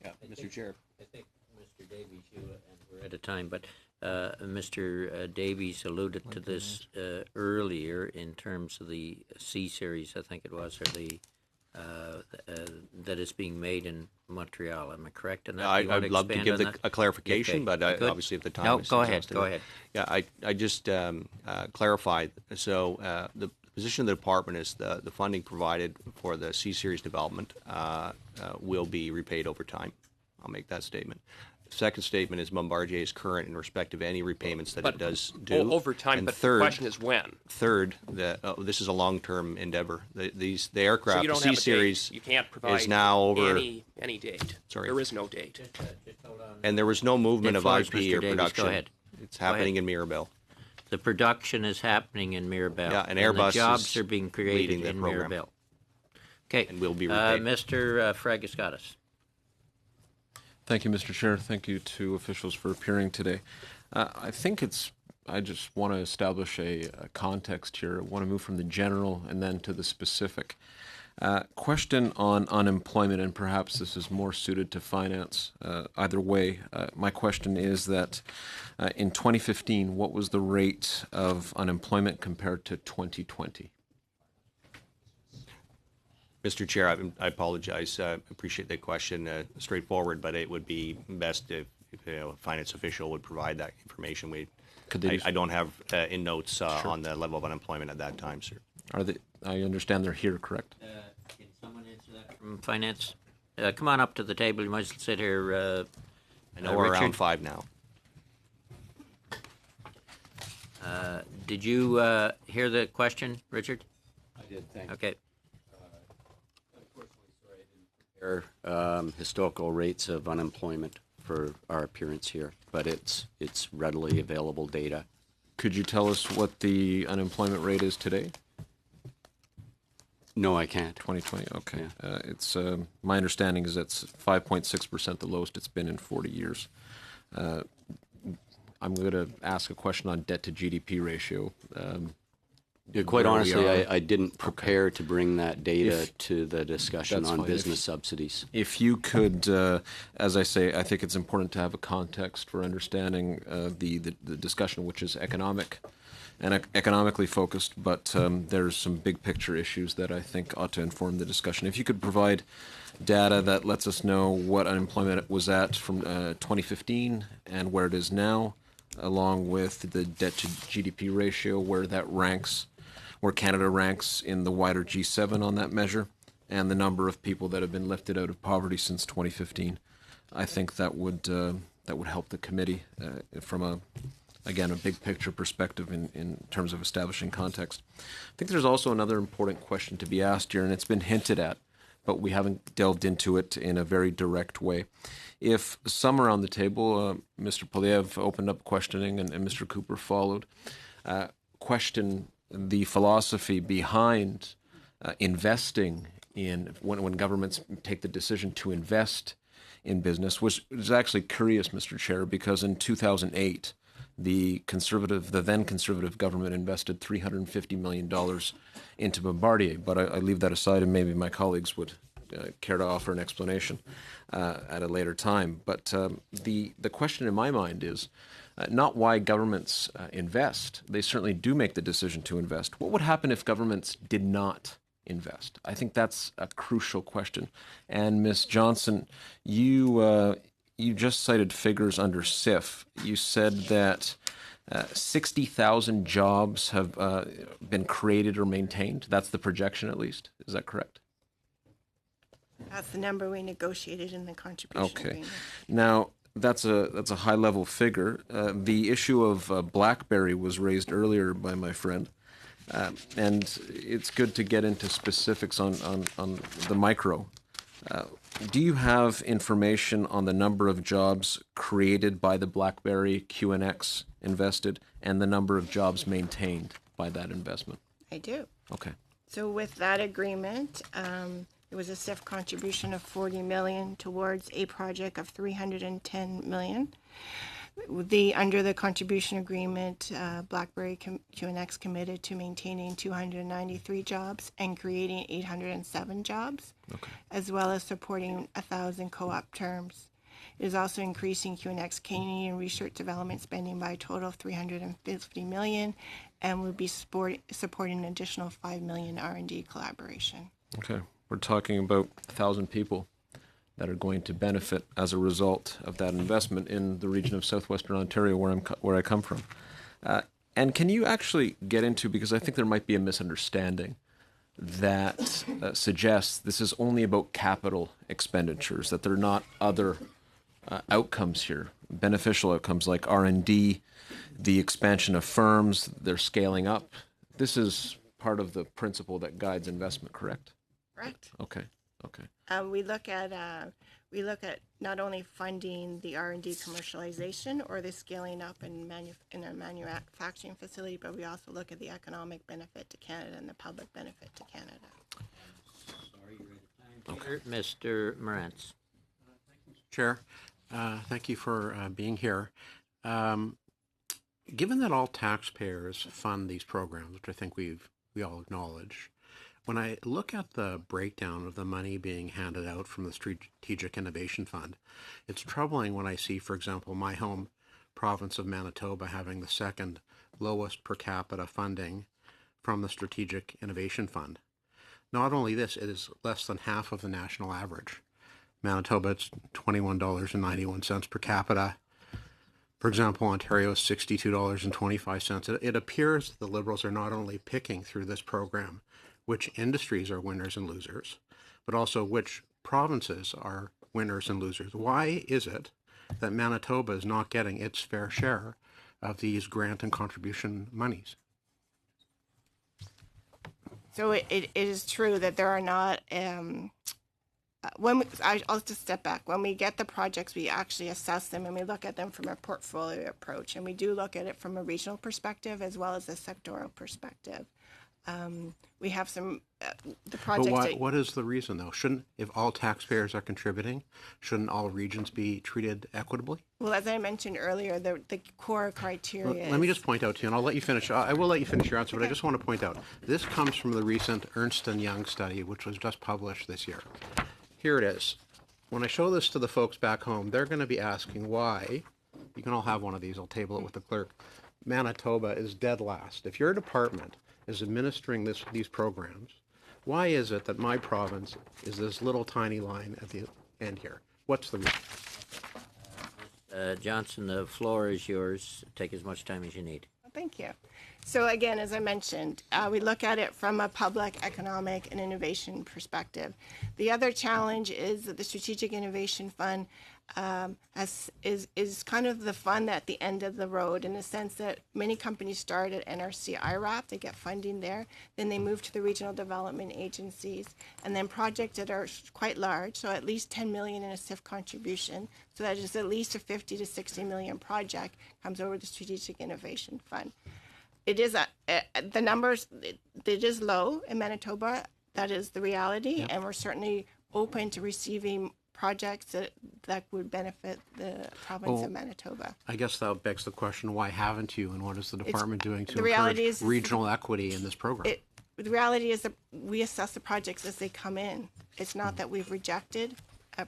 Yeah, Mr. Chair. I think Mr. Davies, and we're at a time, but Mr. Davies alluded to this earlier in terms of the C-Series, I think it was, or the that is being made in Montreal. Am I correct in that? I'd love to give a clarification, but obviously if the time is go ahead. exhausted. Go ahead. Yeah, I just clarified. So the position of the department is the funding provided for the C-Series development will be repaid over time. I'll make that statement. The second statement is Bombardier is current in respect of any repayments that it does do. Over time, and but third, the question is when. Third, this is a long-term endeavor. The aircraft, so you don't the C-Series, you can't provide is now over any date. Sorry, there is no date. And there was no movement of IP Mr. or Davies, production. go ahead. It's happening in Mirabel. The production is happening in Mirabel. Yeah, and Airbus the jobs is are being created leading the in program. Mirabel. Okay, and will be repaid. Mr. Fragiskatis. Thank you, Mr. Chair. Thank you to officials for appearing today. I just want to establish a context here. I want to move from the general and then to the specific. Question on unemployment, and perhaps this is more suited to finance. Either way, my question is that in 2015, what was the rate of unemployment compared to 2020? Mr. Chair, I apologize. I appreciate the question. Straightforward, but it would be best if a finance official would provide that information. I don't have in notes Sure. on the level of unemployment at that time, sir. I understand they're here, correct? Can someone answer that from finance? Come on up to the table. You might as well sit here. I know we're Richard. around 5 now. Did you hear the question, Richard? I did, thank you. Okay. Historical rates of unemployment for our appearance here, but it's readily available data. Could you tell us what the unemployment rate is today? No, I can't. 2020, okay. Yeah. It's my understanding is that's 5.6%, the lowest it's been in 40 years. I'm going to ask a question on debt to GDP ratio. Quite honestly, I didn't prepare to bring that data to the discussion on business subsidies. If you could, as I say, I think it's important to have a context for understanding the discussion, which is economic and economically focused, but there's some big picture issues that I think ought to inform the discussion. If you could provide data that lets us know what unemployment was at from 2015 and where it is now, along with the debt to GDP ratio, where that ranks, where Canada ranks in the wider G7 on that measure, and the number of people that have been lifted out of poverty since 2015. I think that would help the committee from a big picture perspective in terms of establishing context. I think there's also another important question to be asked here, and it's been hinted at, but we haven't delved into it in a very direct way. If some around the table, Mr. Poliev opened up questioning and Mr. Cooper followed, question the philosophy behind investing in, when governments take the decision to invest in business was actually curious, Mr. Chair, because in 2008, the then conservative government invested $350 million into Bombardier. But I leave that aside, and maybe my colleagues would care to offer an explanation at a later time. But the question in my mind is not why governments invest. They certainly do make the decision to invest. What would happen if governments did not invest? I think that's a crucial question. And Ms. Johnson, you just cited figures under SIF. You said that 60,000 jobs have been created or maintained. That's the projection, at least. Is that correct? That's the number we negotiated in the contribution agreement. Now, that's a high-level figure. The issue of BlackBerry was raised earlier by my friend. And it's good to get into specifics on the micro. Do you have information on the number of jobs created by the BlackBerry QNX invested and the number of jobs maintained by that investment? I do. Okay. So with that agreement, there was a SIF contribution of $40 million towards a project of $310 million. Under the contribution agreement, BlackBerry QNX committed to maintaining 293 jobs and creating 807 jobs, as well as supporting 1,000 co-op terms. It is also increasing QNX Canadian research development spending by a total of $350 million, and will be supporting an additional $5 million R&D collaboration. Okay, we're talking about 1,000 people that are going to benefit as a result of that investment in the region of southwestern Ontario where I come from. And can you actually get into, because I think there might be a misunderstanding that suggests this is only about capital expenditures, that there are not other outcomes here, beneficial outcomes like R&D, the expansion of firms, they're scaling up. This is part of the principle that guides investment, correct? Correct. Okay. Okay. We look at not only funding the R&D commercialization or the scaling up in a manufacturing facility, but we also look at the economic benefit to Canada and the public benefit to Canada. Okay. Mr. Morantz. Chair, thank you for being here. Given that all taxpayers fund these programs, which I think we all acknowledge, when I look at the breakdown of the money being handed out from the Strategic Innovation Fund, it's troubling when I see, for example, my home province of Manitoba having the second lowest per capita funding from the Strategic Innovation Fund. Not only this, it is less than half of the national average. Manitoba, it's $21.91 per capita. For example, Ontario is $62.25. It appears that the Liberals are not only picking through this program which industries are winners and losers, but also which provinces are winners and losers. Why is it that Manitoba is not getting its fair share of these grant and contribution monies? So it is true that there are not, I'll just step back. When we get the projects, we actually assess them and we look at them from a portfolio approach. And we do look at it from a regional perspective as well as a sectoral perspective. We have some, the projects. But what is the reason, though? If all taxpayers are contributing, shouldn't all regions be treated equitably? Well, as I mentioned earlier, the core criteria. Let me just point out to you, and I'll let you finish. I will let you finish your answer, but I just want to point out this comes from the recent Ernst & Young study, which was just published this year. Here it is. When I show this to the folks back home, they're going to be asking why. You can all have one of these. I'll table it with the clerk. Manitoba is dead last. If your department is administering these programs, why is it that my province is this little tiny line at the end here? What's the reason? Johnson, the floor is yours. Take as much time as you need. Thank you. So again, as I mentioned, we look at it from a public, economic, and innovation perspective. The other challenge is that the Strategic Innovation Fund is kind of the fund at the end of the road, in the sense that many companies start at NRC IRAP, they get funding there, then they move to the regional development agencies, and then projects that are quite large, so at least 10 million in a SIF contribution, so that is at least a 50 to 60 million project comes over the Strategic Innovation Fund. it is the numbers. It is low in Manitoba. That is the reality, and we're certainly open to receiving projects that would benefit the province of Manitoba. I guess that begs the question: why haven't you, and what is the department doing to encourage regional equity in this program? The reality is that we assess the projects as they come in. It's not that we've rejected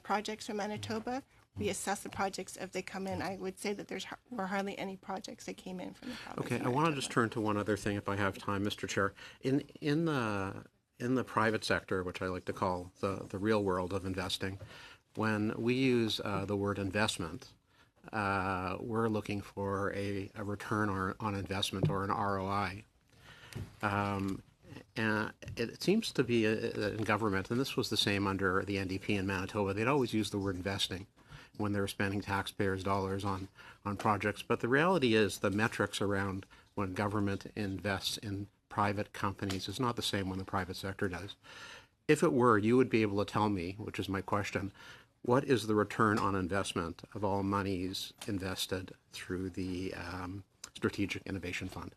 projects from Manitoba. We assess the projects as they come in. I would say that were hardly any projects that came in from the province. Okay, I want to just turn to one other thing, if I have time, Mr. Chair. In the private sector, which I like to call the real world of investing, when we use the word investment, we're looking for a return on investment, or an ROI. And it seems to be in government, and this was the same under the NDP in Manitoba, they'd always use the word investing when they were spending taxpayers' dollars on projects. But the reality is the metrics around when government invests in private companies is not the same when the private sector does. If it were, you would be able to tell me, which is my question, what is the return on investment of all monies invested through the Strategic Innovation Fund?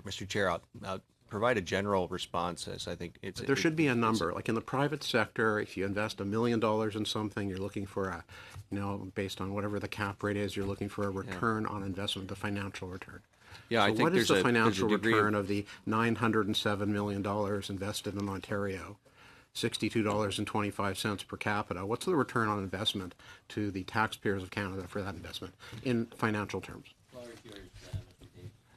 Mr. Chair, I'll provide a general response, as I think there should be a number. Like in the private sector, if you invest $1 million in something, you're looking for based on whatever the cap rate is, you're looking for a return on investment, the financial return. Yeah, so I think what is the financial return of the $907 million invested in Ontario? $62.25 per capita. What's the return on investment to the taxpayers of Canada for that investment in financial terms?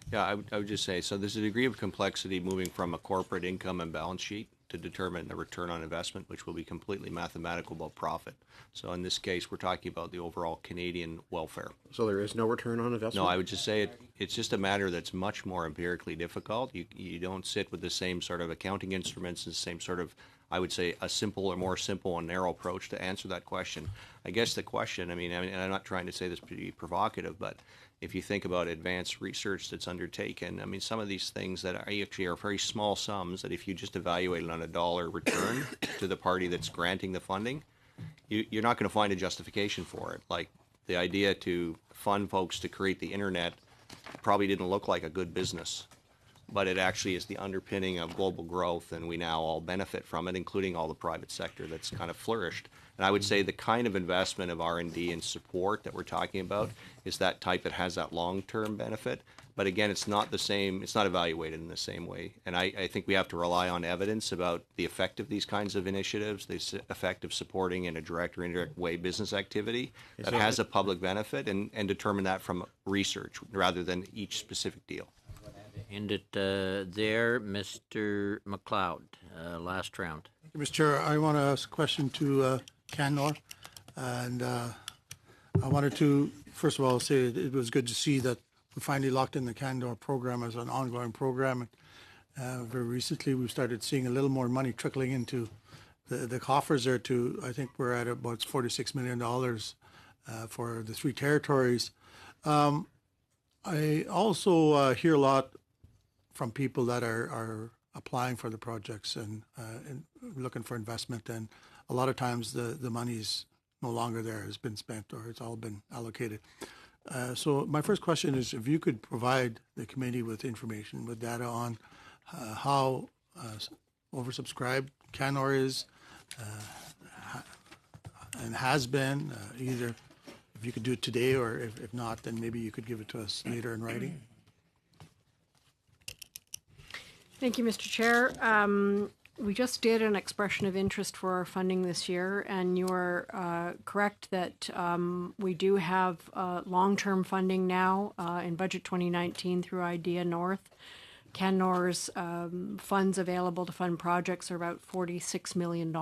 Yeah, I would just say, so there's a degree of complexity moving from a corporate income and balance sheet to determine the return on investment, which will be completely mathematical about profit. So in this case, we're talking about the overall Canadian welfare. So there is no return on investment? No, I would just say it's just a matter that's much more empirically difficult. You don't sit with the same sort of accounting instruments and the same sort of, I would say, a simple or more simple and narrow approach to answer that question. I guess the question, and I'm not trying to say this to be provocative, but if you think about advanced research that's undertaken, some of these things that are very small sums that if you just evaluate it on a dollar return to the party that's granting the funding, you're not going to find a justification for it. Like the idea to fund folks to create the internet probably didn't look like a good business, but it actually is the underpinning of global growth, and we now all benefit from it, including all the private sector that's kind of flourished. And I would say the kind of investment of R&D and support that we're talking about is that type that has that long-term benefit. But again, it's not the same, it's not evaluated in the same way. And I think we have to rely on evidence about the effect of these kinds of initiatives, the effect of supporting in a direct or indirect way business activity that has a public benefit, and determine that from research rather than each specific deal. End it there, Mr. McLeod, last round. Thank you, Mr. Chair. I want to ask a question to Canor, and I wanted to, first of all, say it was good to see that we finally locked in the Canor program as an ongoing program. Very recently, we've started seeing a little more money trickling into the coffers there too. I think we're at about $46 million for the three territories. I also hear a lot from people that are applying for the projects and looking for investment, and a lot of times the money's no longer there, has been spent, or it's all been allocated. So my first question is if you could provide the committee with information, with data on how oversubscribed Canor is and has been, either if you could do it today, or if not, then maybe you could give it to us later in writing. Thank you, Mr. Chair. We just did an expression of interest for our funding this year, and you are correct that we do have long-term funding now in Budget 2019 through IDEA North. Canor's funds available to fund projects are about $46 million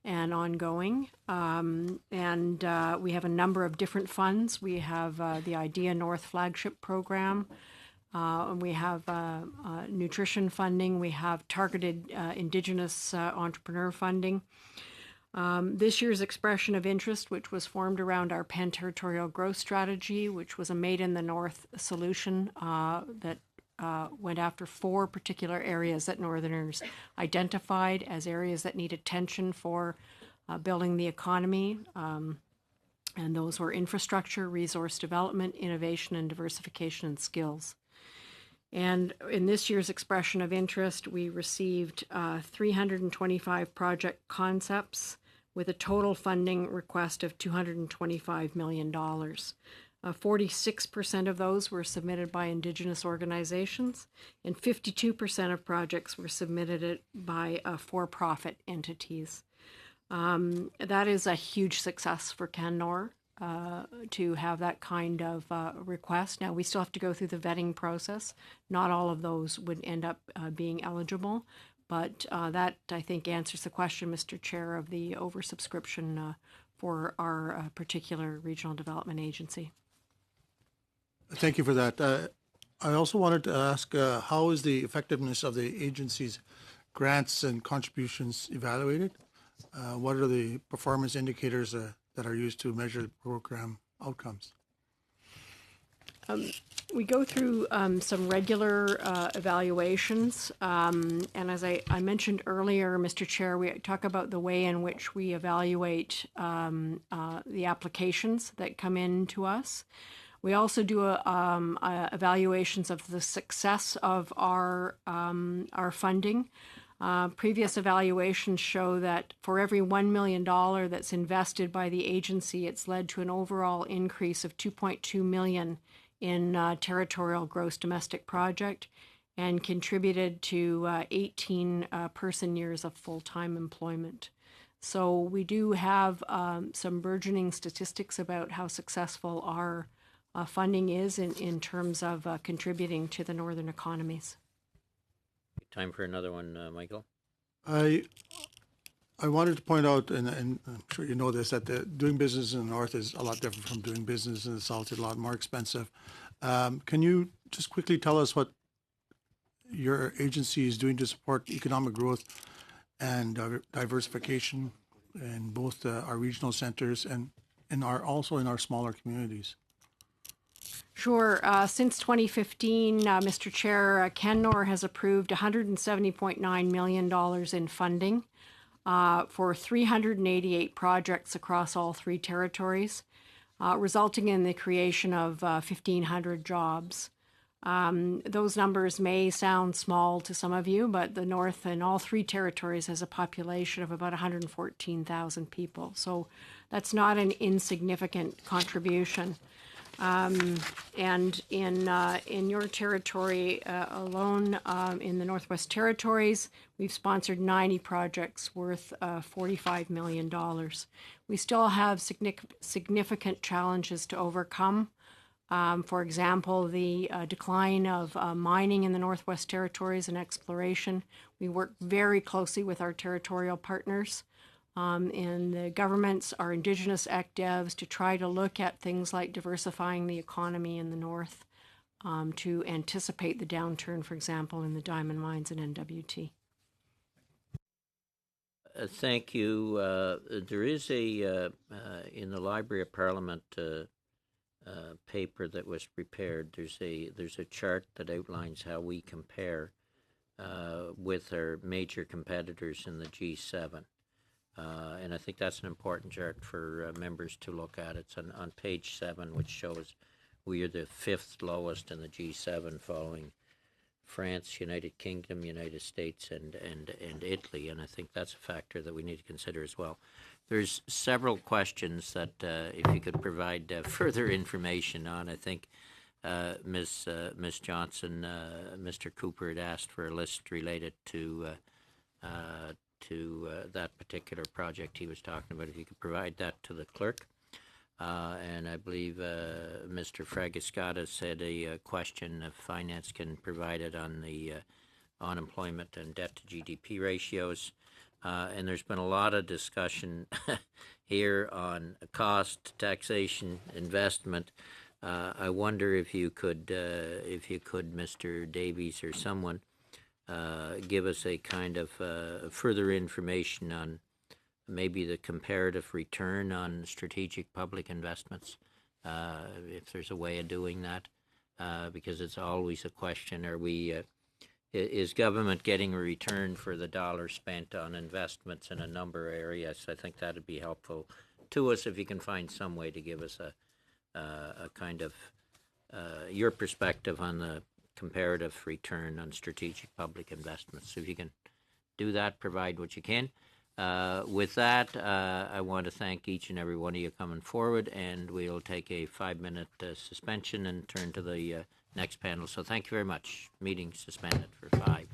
and ongoing. And we have a number of different funds. We have the IDEA North flagship program. We have nutrition funding. We have targeted Indigenous entrepreneur funding. This year's expression of interest, which was formed around our pan-territorial growth strategy, which was a Made in the North solution that went after 4 particular areas that Northerners identified as areas that need attention for building the economy. And those were infrastructure, resource development, innovation, and diversification and skills. And in this year's expression of interest, we received 325 project concepts with a total funding request of $225 million. 46% of those were submitted by Indigenous organizations, and 52% of projects were submitted by for-profit entities. That is a huge success for Canor to have that kind of request. Now, we still have to go through the vetting process. Not all of those would end up being eligible, but that, I think, answers the question, Mr. Chair, of the oversubscription for our particular regional development agency. Thank you for that. I also wanted to ask, how is the effectiveness of the agency's grants and contributions evaluated? What are the performance indicators that are used to measure program outcomes? We go through some regular evaluations, and as I mentioned earlier, Mr. Chair, we talk about the way in which we evaluate the applications that come in to us. We also do evaluations of the success of our funding. Previous evaluations show that for every $1 million that's invested by the agency, it's led to an overall increase of $2.2 million in territorial gross domestic product and contributed to 18 person years of full-time employment. So we do have some burgeoning statistics about how successful our funding is in terms of contributing to the northern economies. Time for another one, Michael. I wanted to point out, and I'm sure you know this, that doing business in the north is a lot different from doing business in the south. It's a lot more expensive. Can you just quickly tell us what your agency is doing to support economic growth and diversification in both our regional centers and also in our smaller communities? Sure. Since 2015, Mr. Chair, Canor has approved $170.9 million in funding for 388 projects across all three territories, resulting in the creation of 1,500 jobs. Those numbers may sound small to some of you, but the North in all three territories has a population of about 114,000 people. So that's not an insignificant contribution. And in your territory alone, in the Northwest Territories, we've sponsored 90 projects worth $45 million. We still have significant challenges to overcome. For example, the decline of mining in the Northwest Territories and exploration. We work very closely with our territorial partners and the governments, our Indigenous ACDEVs, to try to look at things like diversifying the economy in the North to anticipate the downturn, for example, in the diamond mines and NWT. Thank you. There is in the Library of Parliament paper that was prepared. There's a chart that outlines how we compare with our major competitors in the G7. And I think that's an important chart for members to look at. It's on page 7, which shows we are the 5th lowest in the G7, following France, United Kingdom, United States, and Italy. And I think that's a factor that we need to consider as well. There's several questions that if you could provide further information on. I think Ms. Johnson, Mr. Cooper had asked for a list related to that particular project he was talking about. If you could provide that to the clerk. And I believe Mr. Fragascata said a question if finance can provide it on the unemployment and debt to GDP ratios. And there's been a lot of discussion here on cost, taxation, investment. I wonder if you could, Mr. Davies or someone, give us a kind of further information on maybe the comparative return on strategic public investments, if there's a way of doing that, because it's always a question, is government getting a return for the dollar spent on investments in a number of areas? I think that would be helpful to us if you can find some way to give us a kind of your perspective on the comparative return on strategic public investments. So if you can do that, provide what you can. With that, I want to thank each and every one of you coming forward, and we'll take a 5-minute suspension and turn to the next panel. So thank you very much. Meeting suspended for 5.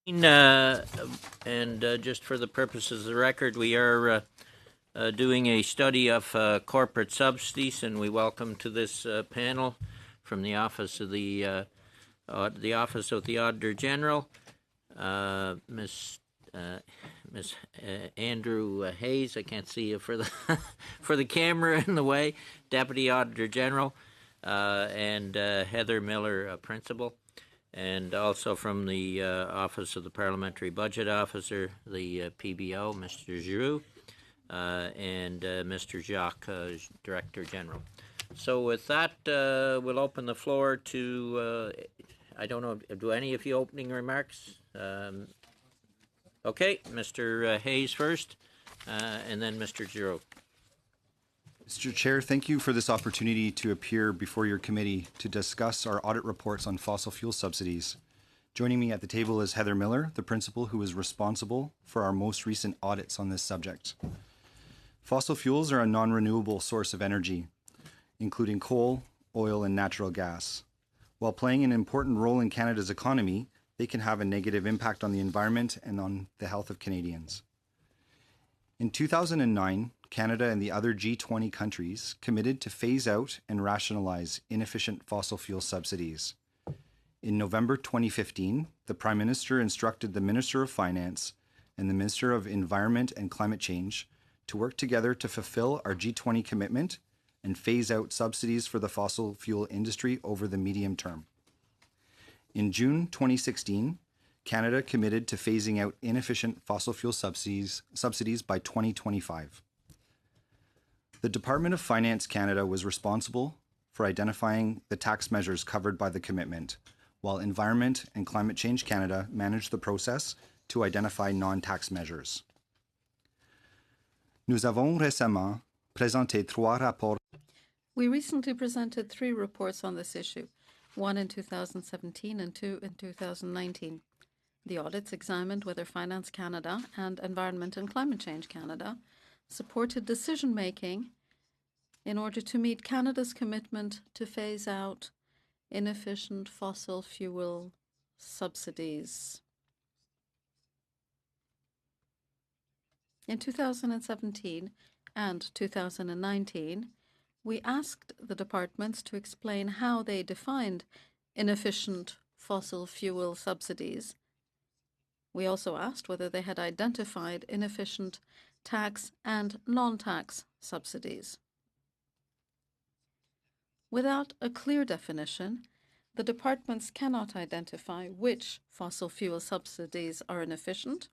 Just for the purposes of the record, we are doing a study of corporate subsidies, and we welcome to this panel from the Office of the Auditor General, Miss Andrew Hayes. I can't see you for the for the camera in the way. Deputy Auditor General, and Heather Miller, Principal. And also from the Office of the Parliamentary Budget Officer, the PBO, Mr. Giroux, and Mr. Jacques, Director General. So with that, we'll open the floor to, I don't know, do any of you opening remarks? Okay, Mr. Hayes first, and then Mr. Giroux. Mr. Chair, thank you for this opportunity to appear before your committee to discuss our audit reports on fossil fuel subsidies. Joining me at the table is Heather Miller, the principal who is responsible for our most recent audits on this subject. Fossil fuels are a non-renewable source of energy, including coal, oil, and natural gas. While playing an important role in Canada's economy, they can have a negative impact on the environment and on the health of Canadians. In 2009, Canada and the other G20 countries committed to phase out and rationalize inefficient fossil fuel subsidies. In November 2015, the Prime Minister instructed the Minister of Finance and the Minister of Environment and Climate Change to work together to fulfill our G20 commitment and phase out subsidies for the fossil fuel industry over the medium term. In June 2016, Canada committed to phasing out inefficient fossil fuel subsidies by 2025. The Department of Finance Canada was responsible for identifying the tax measures covered by the commitment, while Environment and Climate Change Canada managed the process to identify non-tax measures. Nous avons récemment présenté 3 rapports. We recently presented 3 reports on this issue, 1 in 2017 and 2 in 2019. The audits examined whether Finance Canada and Environment and Climate Change Canada supported decision-making in order to meet Canada's commitment to phase out inefficient fossil fuel subsidies. In 2017 and 2019, we asked the departments to explain how they defined inefficient fossil fuel subsidies. We also asked whether they had identified inefficient tax and non-tax subsidies. Without a clear definition, the departments cannot identify which fossil fuel subsidies are inefficient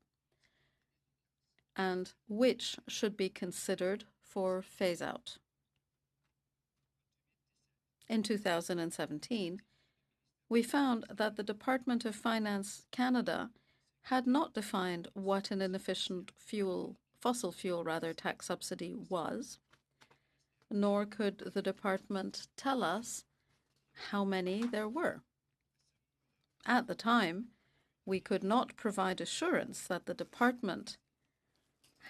and which should be considered for phase-out. In 2017, we found that the Department of Finance Canada had not defined what an inefficient fossil fuel tax subsidy was, nor could the department tell us how many there were. At the time, we could not provide assurance that the department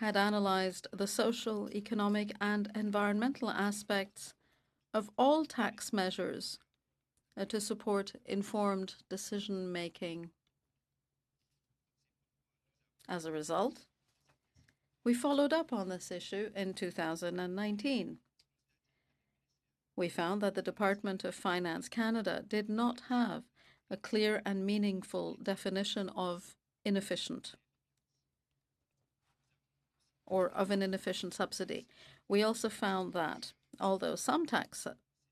had analyzed the social, economic, and environmental aspects of all tax measures to support informed decision-making. As a result, we followed up on this issue in 2019. We found that the Department of Finance Canada did not have a clear and meaningful definition of inefficient or of an inefficient subsidy. We also found that although some tax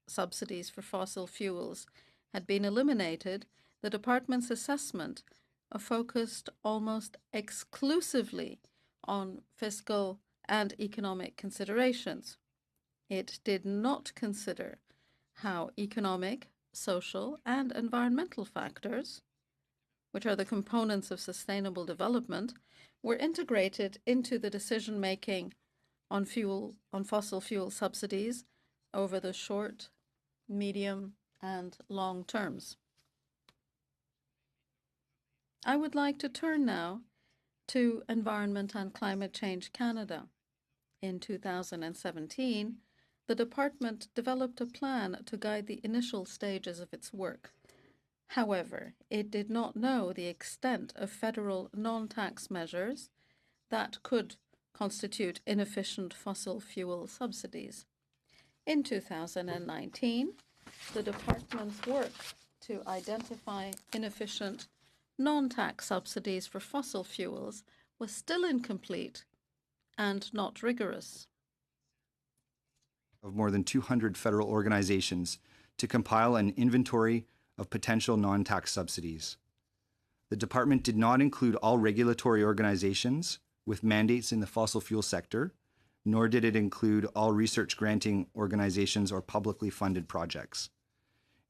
subsidies for fossil fuels had been eliminated, the department's assessment focused almost exclusively on fiscal and economic considerations. It did not consider how economic, social, and environmental factors, which are the components of sustainable development, were integrated into the decision-making on fossil fuel subsidies over the short, medium, and long terms. I would like to turn now to Environment and Climate Change Canada. In 2017, the department developed a plan to guide the initial stages of its work. However, it did not know the extent of federal non-tax measures that could constitute inefficient fossil fuel subsidies. In 2019, the department's work to identify inefficient non-tax subsidies for fossil fuels was still incomplete and not rigorous. Of more than 200 federal organizations to compile an inventory of potential non-tax subsidies. The department did not include all regulatory organizations with mandates in the fossil fuel sector, nor did it include all research granting organizations or publicly funded projects.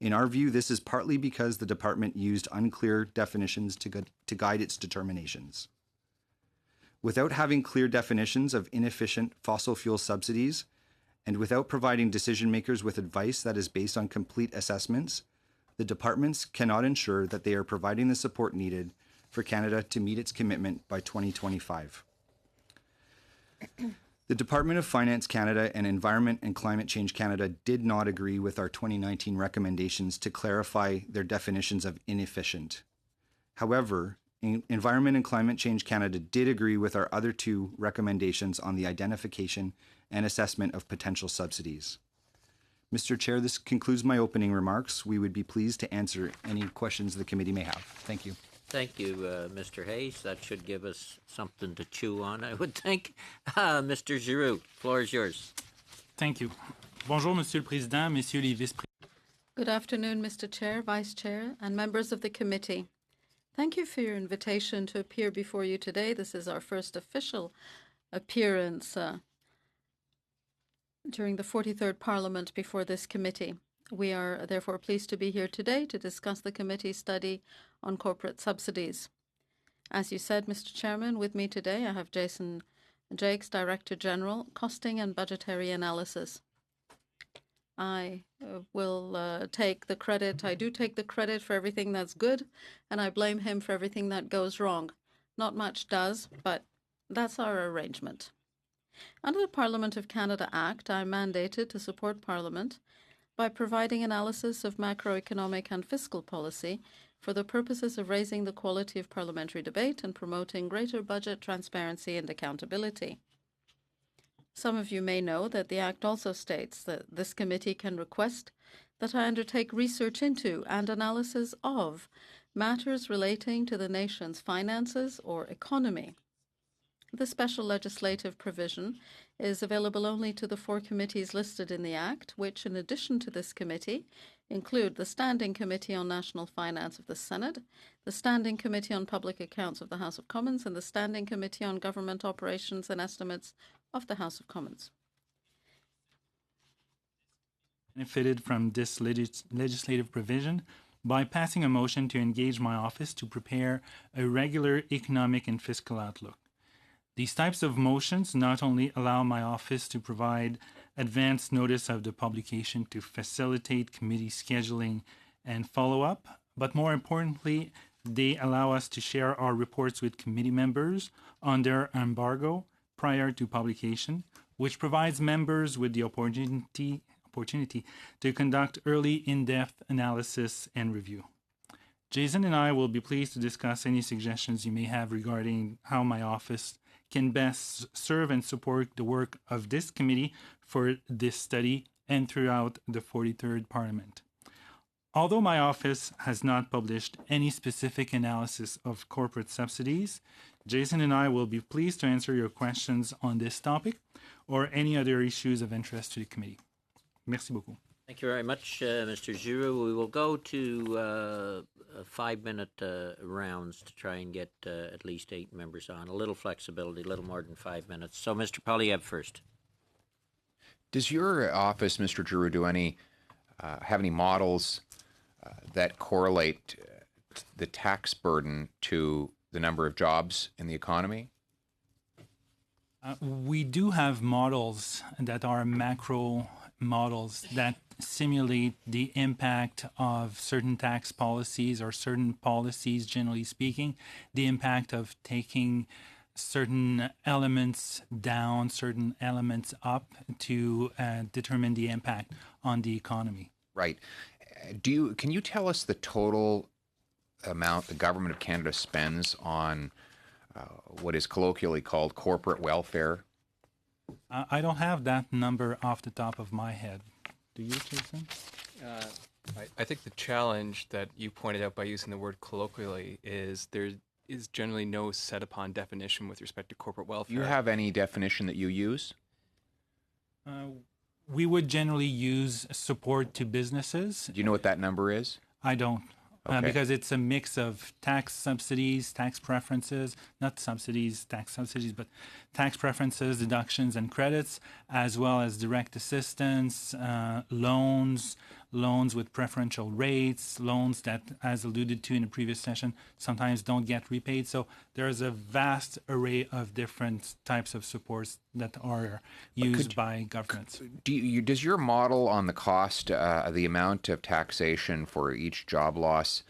In our view, this is partly because the department used unclear definitions to guide its determinations. Without having clear definitions of inefficient fossil fuel subsidies, and without providing decision makers with advice that is based on complete assessments, the departments cannot ensure that they are providing the support needed for Canada to meet its commitment by 2025. The Department of Finance Canada and Environment and Climate Change Canada did not agree with our 2019 recommendations to clarify their definitions of inefficient. However, Environment and Climate Change Canada did agree with our other two recommendations on the identification and assessment of potential subsidies. Mr. Chair, this concludes my opening remarks. We would be pleased to answer any questions the committee may have. Thank you. Thank you, Mr. Hayes. That should give us something to chew on, I would think. Mr. Giroux, floor is yours. Thank you. Bonjour, Monsieur le Président, Messieurs les vice-présidents. Good afternoon, Mr. Chair, Vice Chair, and members of the committee. Thank you for your invitation to appear before you today. This is our first official appearance during the 43rd Parliament before this committee. We are therefore pleased to be here today to discuss the committee's study on corporate subsidies. As you said, Mr. Chairman, with me today I have Jason Jakes, Director General, Costing and Budgetary Analysis. I will take the credit. I do take the credit for everything that's good, and I blame him for everything that goes wrong. Not much does, but that's our arrangement. Under the Parliament of Canada Act, I am mandated to support Parliament by providing analysis of macroeconomic and fiscal policy for the purposes of raising the quality of parliamentary debate and promoting greater budget transparency and accountability. Some of you may know that the Act also states that this committee can request that I undertake research into and analysis of matters relating to the nation's finances or economy. The special legislative provision is available only to the four committees listed in the Act, which, in addition to this committee, include the Standing Committee on National Finance of the Senate, the Standing Committee on Public Accounts of the House of Commons, and the Standing Committee on Government Operations and Estimates of the House of Commons. Benefited from this legislative provision by passing a motion to engage my office to prepare a regular economic and fiscal outlook. These types of motions not only allow my office to provide advance notice of the publication to facilitate committee scheduling and follow-up, but more importantly, they allow us to share our reports with committee members on their embargo prior to publication, which provides members with the opportunity to conduct early in-depth analysis and review. Jason and I will be pleased to discuss any suggestions you may have regarding how my office can best serve and support the work of this committee for this study and throughout the 43rd Parliament. Although my office has not published any specific analysis of corporate subsidies, Jason and I will be pleased to answer your questions on this topic or any other issues of interest to the committee. Merci beaucoup. Thank you very much, Mr. Giroux. We will go to 5-minute rounds to try and get at least 8 members on. A little flexibility, a little more than 5 minutes. So, Mr. Poilievre first. Does your office, Mr. Giroux, do any have any models that correlate the tax burden to the number of jobs in the economy? We do have models that are macro models that simulate the impact of certain tax policies or certain policies, generally speaking, the impact of taking certain elements down, certain elements up to determine the impact on the economy. Right. Can you tell us the total amount the Government of Canada spends on what is colloquially called corporate welfare? I don't have that number off the top of my head. Do you, Jason? I think the challenge that you pointed out by using the word colloquially is there is generally no set upon definition with respect to corporate welfare. Do you have any definition that you use? We would generally use support to businesses. Do you know what that number is? I don't. Okay. Because it's a mix of tax subsidies, tax preferences, not subsidies, tax subsidies, but tax preferences, deductions, and credits, as well as direct assistance, loans with preferential rates, loans that, as alluded to in the previous session, sometimes don't get repaid. So there's a vast array of different types of supports that are used by governments. Does your model on the cost, the amount of taxation for each job loss,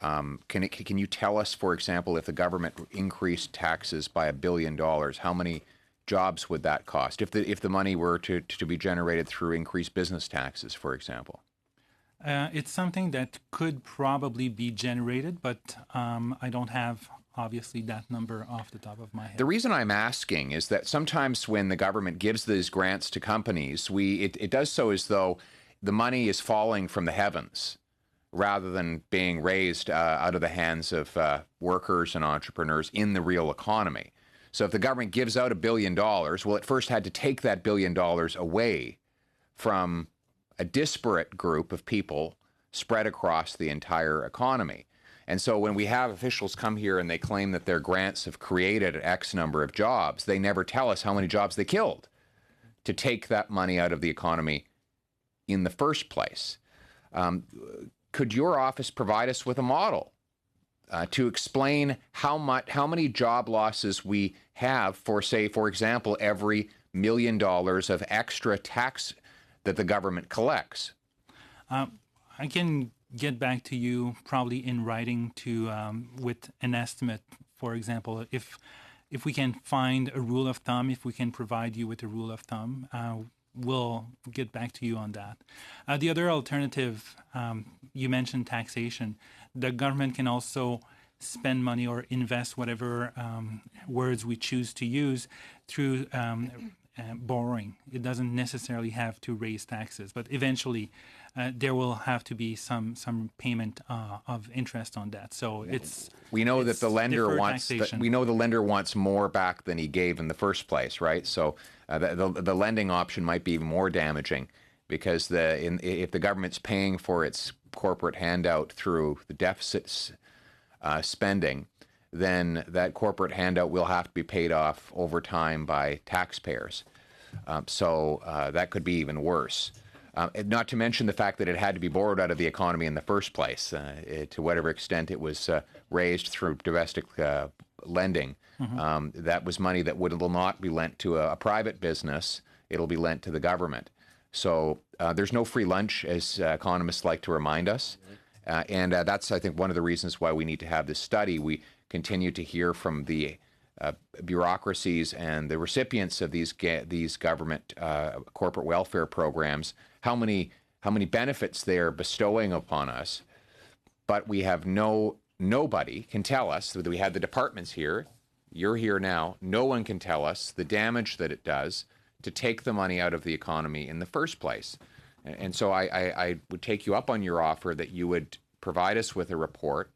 can you tell us, for example, if the government increased taxes by $1 billion, how many jobs would that cost? If the money were to be generated through increased business taxes, for example? It's something that could probably be generated, but I don't have, obviously, that number off the top of my head. The reason I'm asking is that sometimes when the government gives these grants to companies, it does so as though the money is falling from the heavens rather than being raised out of the hands of workers and entrepreneurs in the real economy. So if the government gives out $1 billion, well, it first had to take that $1 billion away from a disparate group of people spread across the entire economy. And so when we have officials come here and they claim that their grants have created X number of jobs, they never tell us how many jobs they killed to take that money out of the economy in the first place. Could your office provide us with a model to explain how many job losses we have for, say, for example, every $1 million of extra tax that the government collects? I can get back to you probably in writing with an estimate. For example, if we can find a rule of thumb, if we can provide you with a rule of thumb, we'll get back to you on that. The other alternative, you mentioned taxation. The government can also spend money or invest whatever words we choose to use through borrowing. It doesn't necessarily have to raise taxes, but eventually there will have to be some payment of interest on that. So we know that the lender wants taxation. we know the lender wants more back than he gave in the first place, right? So the lending option might be even more damaging because if the government's paying for its corporate handout through the deficits spending, then that corporate handout will have to be paid off over time by taxpayers. So that could be even worse. Not to mention the fact that it had to be borrowed out of the economy in the first place, to whatever extent it was raised through domestic lending. Mm-hmm. That was money that will not be lent to a private business. It'll be lent to the government. So there's no free lunch, as economists like to remind us. And that's, I think, one of the reasons why we need to have this study. We continue to hear from the bureaucracies and the recipients of these government corporate welfare programs how many benefits they are bestowing upon us, but we have nobody can tell us. We have the departments here. You're here now. No one can tell us the damage that it does to take the money out of the economy in the first place. And so I would take you up on your offer that you would provide us with a report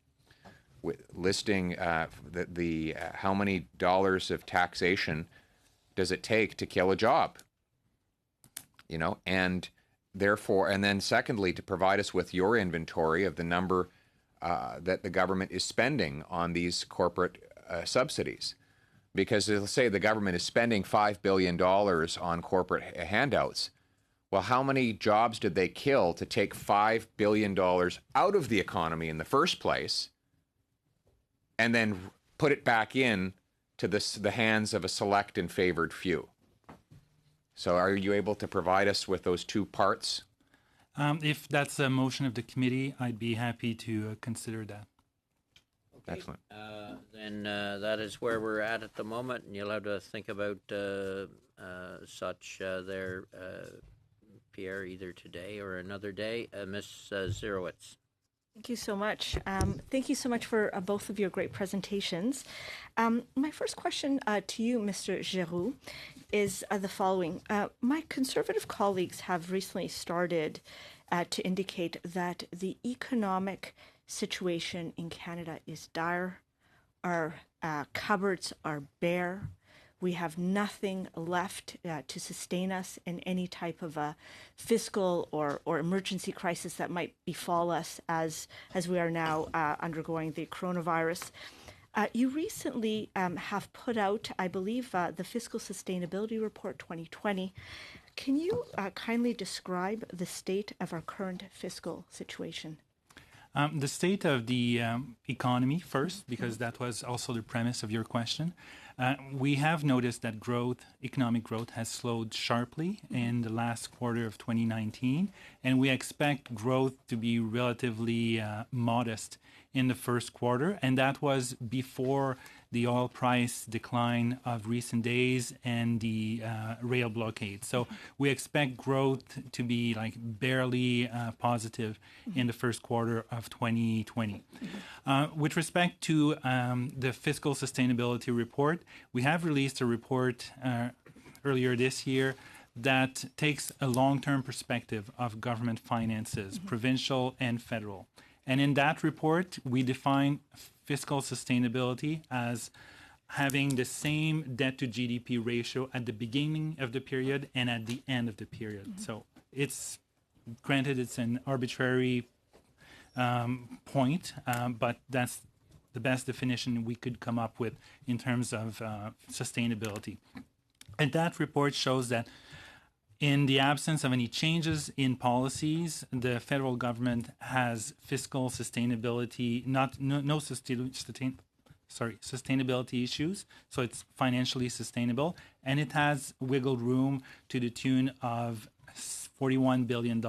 listing how many dollars of taxation does it take to kill a job, and therefore, and then secondly, to provide us with your inventory of the number that the government is spending on these corporate subsidies. Because let's say the government is spending $5 billion on corporate handouts. Well, how many jobs did they kill to take $5 billion out of the economy in the first place and then put it back in to the hands of a select and favored few? So are you able to provide us with those two parts? If that's a motion of the committee, I'd be happy to consider that. Okay. Excellent. Then that is where we're at the moment, and you'll have to think about such there, Pierre, either today or another day. Ms. Zerowitz. Thank you so much. Thank you so much for both of your great presentations. My first question to you, Mr. Giroux, is the following. My Conservative colleagues have recently started to indicate that the economic situation in Canada is dire. Our cupboards are bare. We have nothing left to sustain us in any type of a fiscal or emergency crisis that might befall us as we are now undergoing the coronavirus. You recently have put out, I believe, the Fiscal Sustainability Report 2020. Can you kindly describe the state of our current fiscal situation? The state of the economy first, because that was also the premise of your question. We have noticed that economic growth has slowed sharply in the last quarter of 2019, and we expect growth to be relatively modest in the first quarter, and that was before the oil price decline of recent days and the rail blockade. So we expect growth to be like barely positive in the first quarter of 2020. With respect to the Fiscal Sustainability Report, we have released a report earlier this year that takes a long-term perspective of government finances, provincial and federal. And in that report, we define fiscal sustainability as having the same debt to GDP ratio at the beginning of the period and at the end of the period. So it's granted it's an arbitrary point, but that's the best definition we could come up with in terms of sustainability. And that report shows that in the absence of any changes in policies, the federal government has fiscal sustainability, sustainability issues, so it's financially sustainable, and it has wiggle room to the tune of $41 billion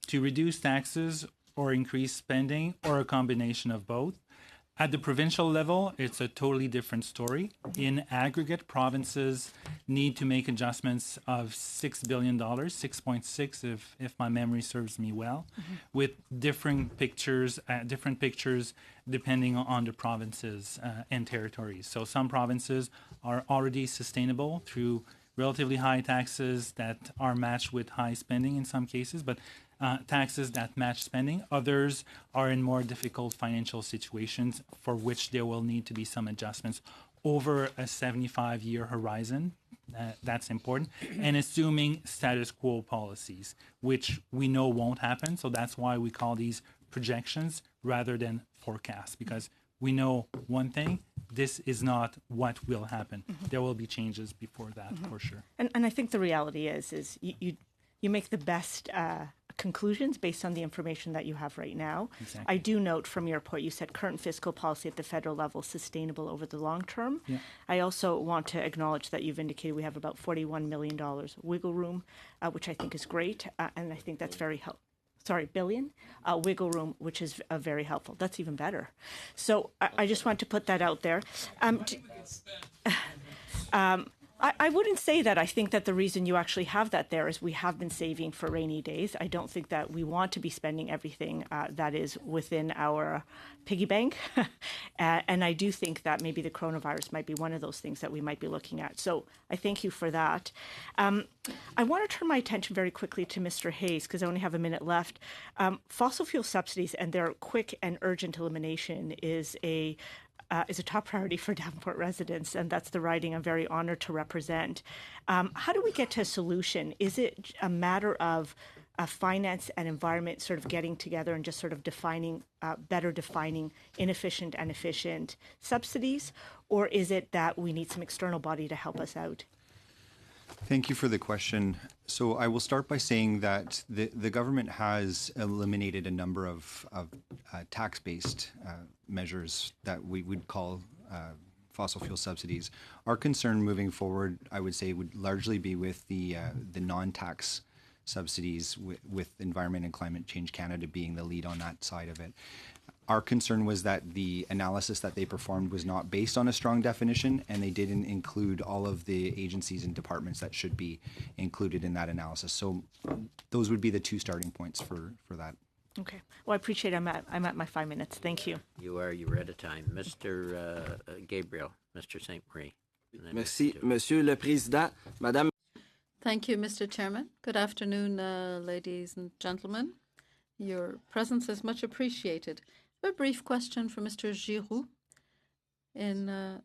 to reduce taxes or increase spending or a combination of both. At the provincial level, it's a totally different story. In aggregate, provinces need to make adjustments of $6 billion, 6.6 if my memory serves me well, with different pictures depending on the provinces and territories. So some provinces are already sustainable through relatively high taxes that are matched with high spending in some cases, but taxes that match spending. Others are in more difficult financial situations for which there will need to be some adjustments over a 75-year horizon. That's important. And assuming status quo policies, which we know won't happen. So that's why we call these projections rather than forecasts, because we know one thing, this is not what will happen. There will be changes before that, for sure. And I think the reality is you make the best conclusions based on the information that you have right now. Exactly. I do note from your report, you said current fiscal policy at the federal level is sustainable over the long term. Yeah. I also want to acknowledge that you've indicated we have about $41 million wiggle room, which I think is great, and I think that's very helpful. Billion wiggle room, which is very helpful. That's even better. So I just want to put that out there. I wouldn't say that. I think that the reason you actually have that there is we have been saving for rainy days. I don't think that we want to be spending everything that is within our piggy bank. And I do think that maybe the coronavirus might be one of those things that we might be looking at. So I thank you for that. I want to turn my attention very quickly to Mr. Hayes, because I only have a minute left. Fossil fuel subsidies and their quick and urgent elimination is a top priority for Davenport residents, and that's the riding I'm very honored to represent. How do we get to a solution? Is it a matter of finance and environment sort of getting together and just sort of better defining inefficient and efficient subsidies, or is it that we need some external body to help us out? Thank you for the question. So I will start by saying that the government has eliminated a number of tax-based measures that we would call fossil fuel subsidies. Our concern moving forward, I would say, would largely be with the non-tax subsidies, with Environment and Climate Change Canada being the lead on that side of it. Our concern was that the analysis that they performed was not based on a strong definition, and they didn't include all of the agencies and departments that should be included in that analysis. So those would be the two starting points for that. Okay. Well, I appreciate I'm at my 5 minutes. Thank you. You're out of time. Mr. Gabriel, Mr. St. Marie. Merci, Monsieur le Président, Madame. Thank you, Mr. Chairman. Good afternoon, ladies and gentlemen. Your presence is much appreciated. A brief question for Mr. Giroux. In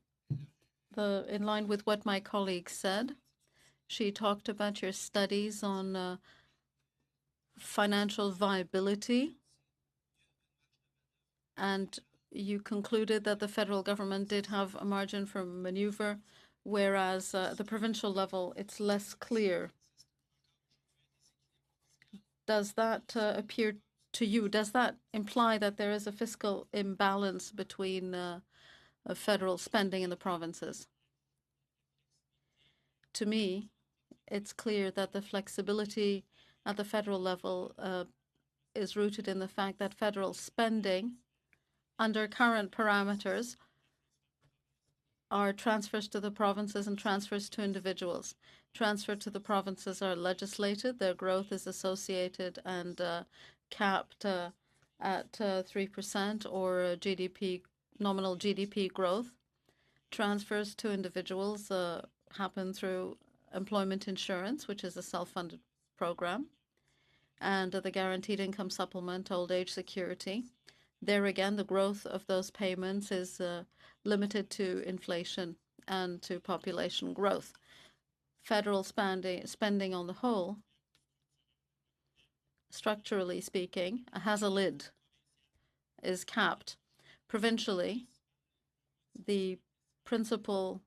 line with what my colleague said, she talked about your studies on financial viability, and you concluded that the federal government did have a margin for maneuver, whereas at the provincial level, it's less clear. Does that appear to you? Does that imply that there is a fiscal imbalance between federal spending in the provinces? To me, it's clear that the flexibility at the federal level is rooted in the fact that federal spending under current parameters are transfers to the provinces and transfers to individuals. Transfer to the provinces are legislated. Their growth is associated and capped at 3% or nominal GDP growth. Transfers to individuals happen through employment insurance, which is a self-funded program, and the guaranteed income supplement, old age security. There again, the growth of those payments is limited to inflation and to population growth. Federal spending on the whole, structurally speaking, has a lid, is capped. Provincially, the principal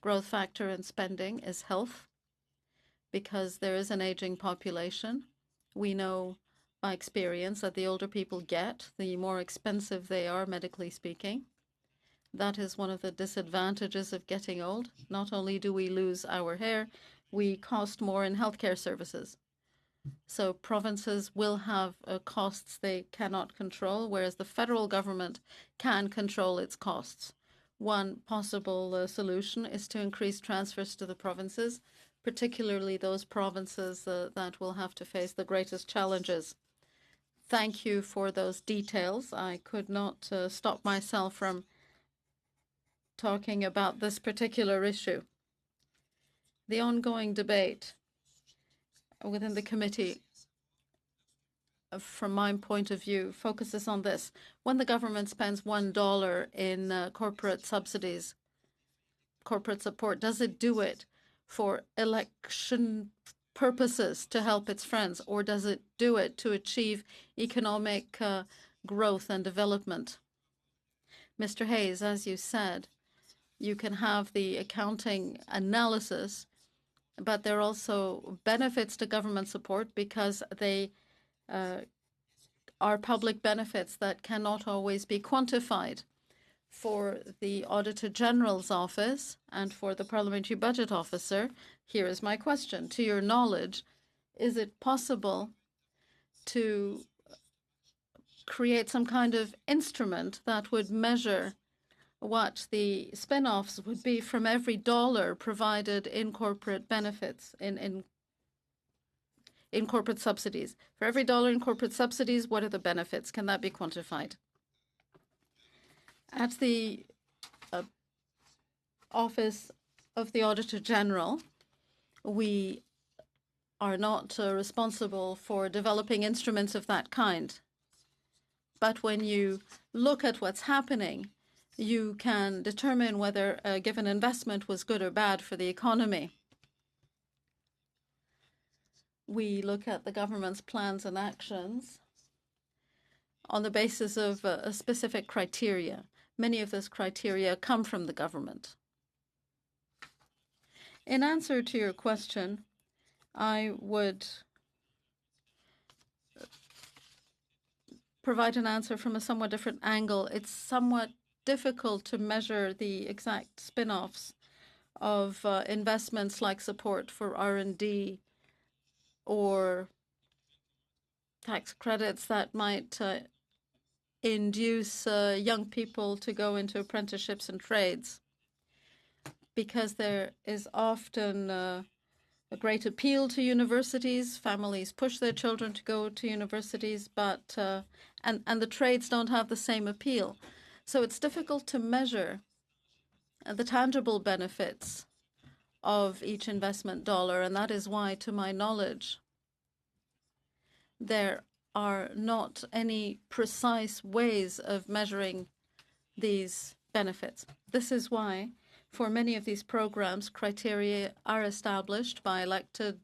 growth factor in spending is health, because there is an aging population. We know by experience that the older people get, the more expensive they are, medically speaking. That is one of the disadvantages of getting old. Not only do we lose our hair, we cost more in healthcare services. So provinces will have costs they cannot control, whereas the federal government can control its costs. One possible solution is to increase transfers to the provinces, particularly those provinces that will have to face the greatest challenges. Thank you for those details. I could not stop myself from talking about this particular issue. The ongoing debate within the committee, from my point of view, focuses on this. When the government spends $1 in corporate subsidies, corporate support, does it do it for election purposes to help its friends, or does it do it to achieve economic growth and development? Mr. Hayes, as you said, you can have the accounting analysis, but there are also benefits to government support because they are public benefits that cannot always be quantified. For the Auditor General's Office and for the Parliamentary Budget Officer, here is my question. To your knowledge, is it possible to create some kind of instrument that would measure what the spin-offs would be from every dollar provided in corporate benefits, in corporate subsidies? For every dollar in corporate subsidies, what are the benefits? Can that be quantified? At the Office of the Auditor General, we are not responsible for developing instruments of that kind. But when you look at what's happening, you can determine whether a given investment was good or bad for the economy. We look at the government's plans and actions on the basis of a specific criteria. Many of those criteria come from the government. In answer to your question, I would provide an answer from a somewhat different angle. It's somewhat difficult to measure the exact spin-offs of investments like support for R&D or tax credits that might induce young people to go into apprenticeships and trades, because there is often a great appeal to universities. Families push their children to go to universities, but and the trades don't have the same appeal. So it's difficult to measure the tangible benefits of each investment dollar, and that is why, to my knowledge, there are not any precise ways of measuring these benefits. This is why, for many of these programs, criteria are established by elected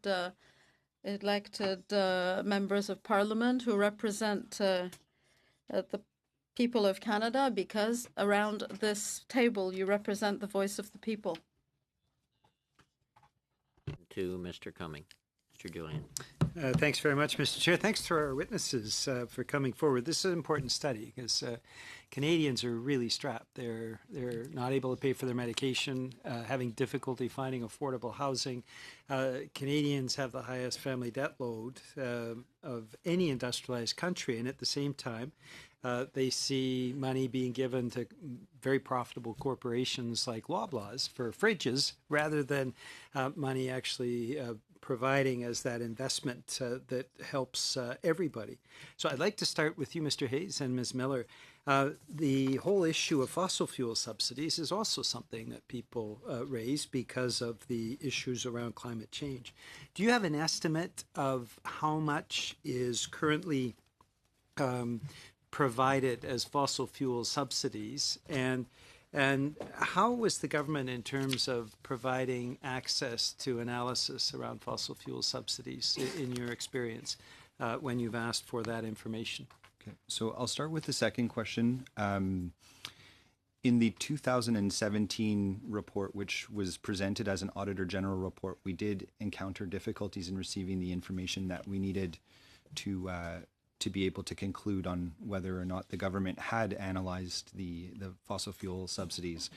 members of parliament who represent the people of Canada, because around this table you represent the voice of the people. To Mr. Cumming. Mr. Julian. Thanks very much, Mr. Chair. Thanks to our witnesses for coming forward. This is an important study because Canadians are really strapped. They're not able to pay for their medication, having difficulty finding affordable housing. Canadians have the highest family debt load of any industrialized country, and at the same time, they see money being given to very profitable corporations like Loblaws for fridges rather than money actually providing as that investment that helps everybody. So I'd like to start with you, Mr. Hayes and Ms. Miller. The whole issue of fossil fuel subsidies is also something that people raise because of the issues around climate change. Do you have an estimate of how much is currently provided as fossil fuel subsidies, and how was the government in terms of providing access to analysis around fossil fuel subsidies in your experience when you've asked for that information? Okay, so I'll start with the second question. In the 2017 report, which was presented as an Auditor General report, we did encounter difficulties in receiving the information that we needed to be able to conclude on whether or not the government had analyzed the fossil fuel subsidies.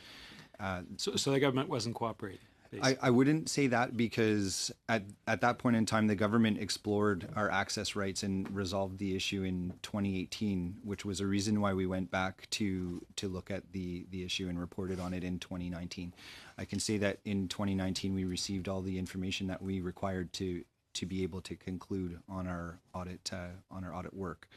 So the government wasn't cooperating? I wouldn't say that, because at that point in time, the government explored our access rights and resolved the issue in 2018, which was a reason why we went back to look at the issue and reported on it in 2019. I can say that in 2019, we received all the information that we required to be able to conclude on our audit work.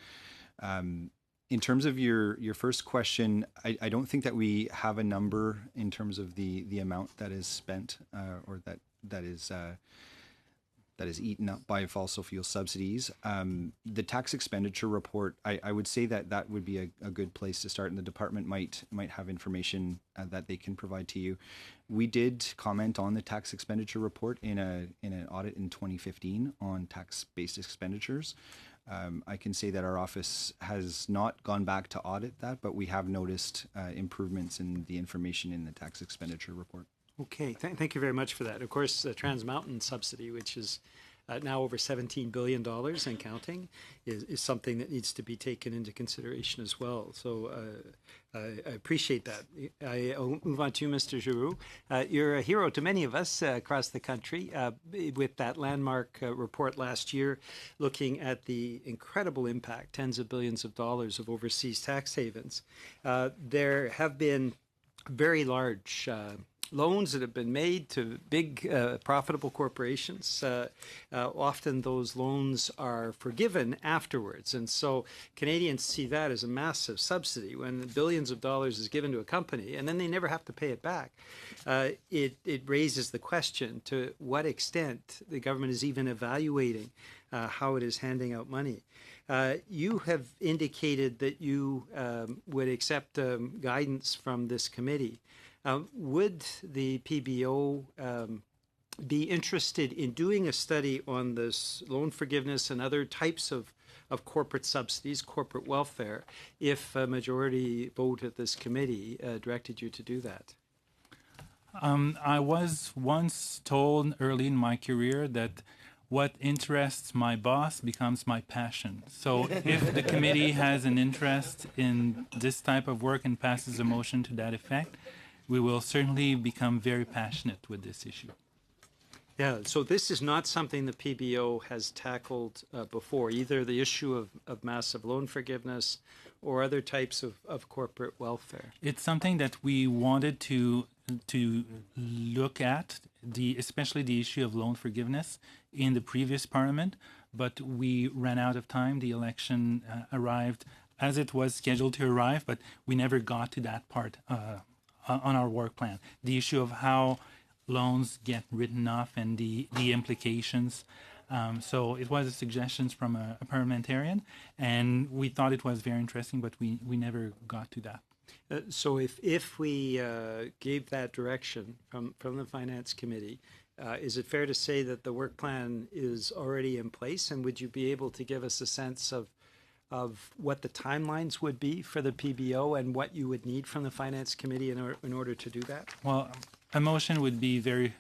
In terms of your first question, I don't think that we have a number in terms of the amount that is spent or that is eaten up by fossil fuel subsidies. The tax expenditure report, I would say that would be a good place to start, and the department might have information that they can provide to you. We did comment on the tax expenditure report in an audit in 2015 on tax-based expenditures. I can say that our office has not gone back to audit that, but we have noticed improvements in the information in the tax expenditure report. Okay, thank you very much for that. Of course, the Trans Mountain subsidy, which is now over $17 billion and counting, is something that needs to be taken into consideration as well. So I appreciate that. I'll move on to you, Mr. Giroux. You're a hero to many of us across the country with that landmark report last year looking at the incredible impact, tens of billions of dollars of overseas tax havens. There have been very large loans that have been made to big profitable corporations. Often those loans are forgiven afterwards, and so Canadians see that as a massive subsidy when billions of dollars is given to a company and then they never have to pay it back. It raises the question to what extent the government is even evaluating how it is handing out money. You have indicated that you would accept guidance from this committee. Would the PBO be interested in doing a study on this loan forgiveness and other types of corporate subsidies, corporate welfare, if a majority vote at this committee directed you to do that? I was once told early in my career that what interests my boss becomes my passion. So if the committee has an interest in this type of work and passes a motion to that effect, we will certainly become very passionate with this issue. Yeah, so this is not something the PBO has tackled before, either the issue of massive loan forgiveness or other types of corporate welfare. It's something that we wanted to look at, especially the issue of loan forgiveness in the previous parliament, but we ran out of time. The election arrived as it was scheduled to arrive, but we never got to that part on our work plan. The issue of how loans get written off and the implications. So it was suggestions from a parliamentarian, and we thought it was very interesting, but we never got to that. So if we gave that direction from the Finance Committee, is it fair to say that the work plan is already in place? And would you be able to give us a sense of what the timelines would be for the PBO and what you would need from the Finance Committee in order to do that? Well, a motion would be very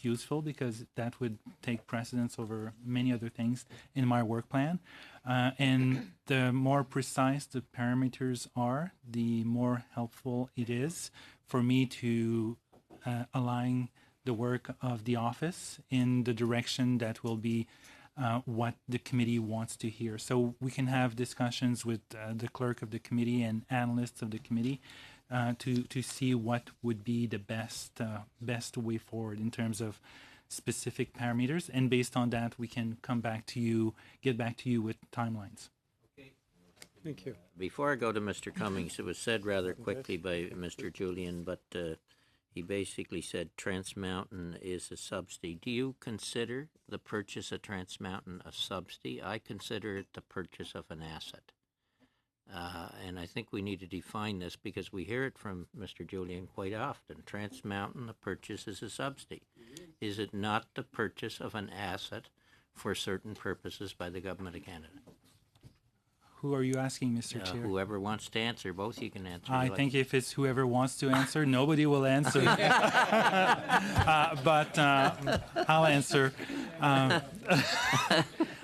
useful because that would take precedence over many other things in my work plan. And the more precise the parameters are, the more helpful it is for me to align the work of the office in the direction that will be what the committee wants to hear. So we can have discussions with the clerk of the committee and analysts of the committee to see what would be the best way forward in terms of specific parameters, and based on that, we can get back to you with timelines. Okay. Thank you. Before I go to Mr. Cummings, it was said rather quickly by Mr. Julian, but he basically said Trans Mountain is a subsidy. Do you consider the purchase of Trans Mountain a subsidy? I consider it the purchase of an asset. And I think we need to define this because we hear it from Mr. Julian quite often. Trans Mountain, the purchase is a subsidy. Is it not the purchase of an asset for certain purposes by the Government of Canada? Who are you asking, Mr. Chair? Whoever wants to answer. Both you can answer. I think if it's whoever wants to answer, nobody will answer. But I'll answer.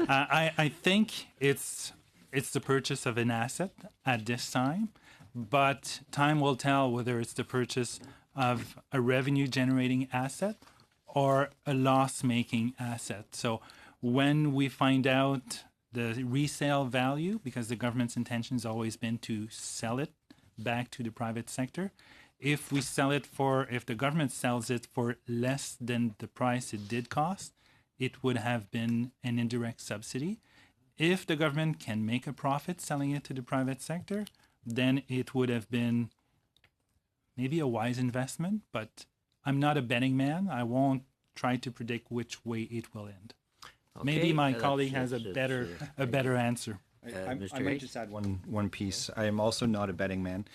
I think it's the purchase of an asset at this time, but time will tell whether it's the purchase of a revenue-generating asset or a loss-making asset. So when we find out the resale value, because the government's intention has always been to sell it back to the private sector, if the government sells it for less than the price it did cost, it would have been an indirect subsidy. If the government can make a profit selling it to the private sector, then it would have been maybe a wise investment, but I'm not a betting man. I won't try to predict which way it will end. Okay, maybe my colleague has a better answer. I might just add one piece. I am also not a betting man,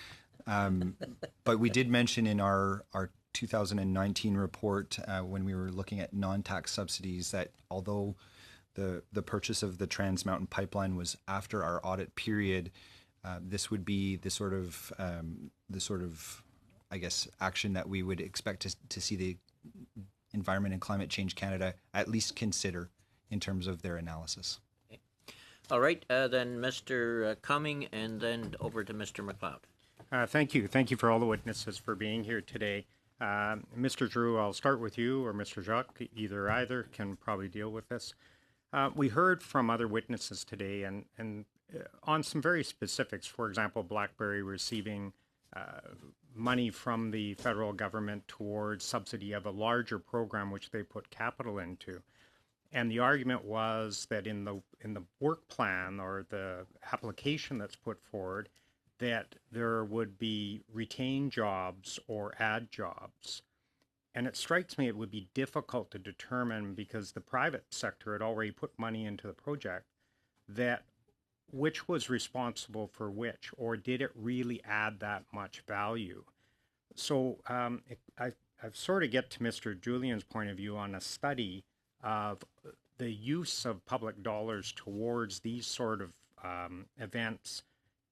but we did mention in our 2019 report when we were looking at non-tax subsidies that although the purchase of the Trans Mountain pipeline was after our audit period, this would be the sort of I guess action that we would expect to see the Environment and Climate Change Canada at least consider in terms of their analysis. Okay. All right, then Mr. Cumming, and then over to Mr. McLeod. Thank you. Thank you for all the witnesses for being here today. Mr. Drew, I'll start with you, or Mr. Jacques, either can probably deal with this. We heard from other witnesses today and on some very specifics. For example, BlackBerry receiving money from the federal government towards subsidy of a larger program which they put capital into. And the argument was that in the work plan or the application that's put forward, that there would be retained jobs or add jobs. And it strikes me it would be difficult to determine, because the private sector had already put money into the project, that which was responsible for which, or did it really add that much value? So I've sort of get to Mr. Julian's point of view on a study of the use of public dollars towards these sort of events,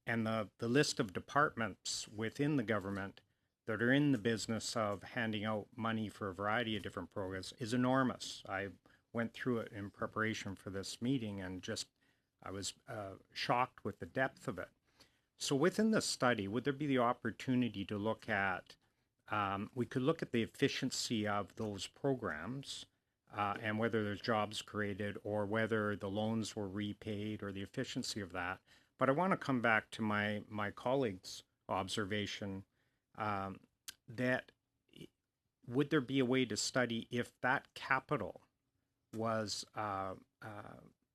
and the list of departments within the government that are in the business of handing out money for a variety of different programs is enormous. I went through it in preparation for this meeting and I was shocked with the depth of it. So within the study, would there be the opportunity to look at, we could look at the efficiency of those programs, and whether there's jobs created or whether the loans were repaid or the efficiency of that. But I want to come back to my colleague's observation that would there be a way to study if that capital was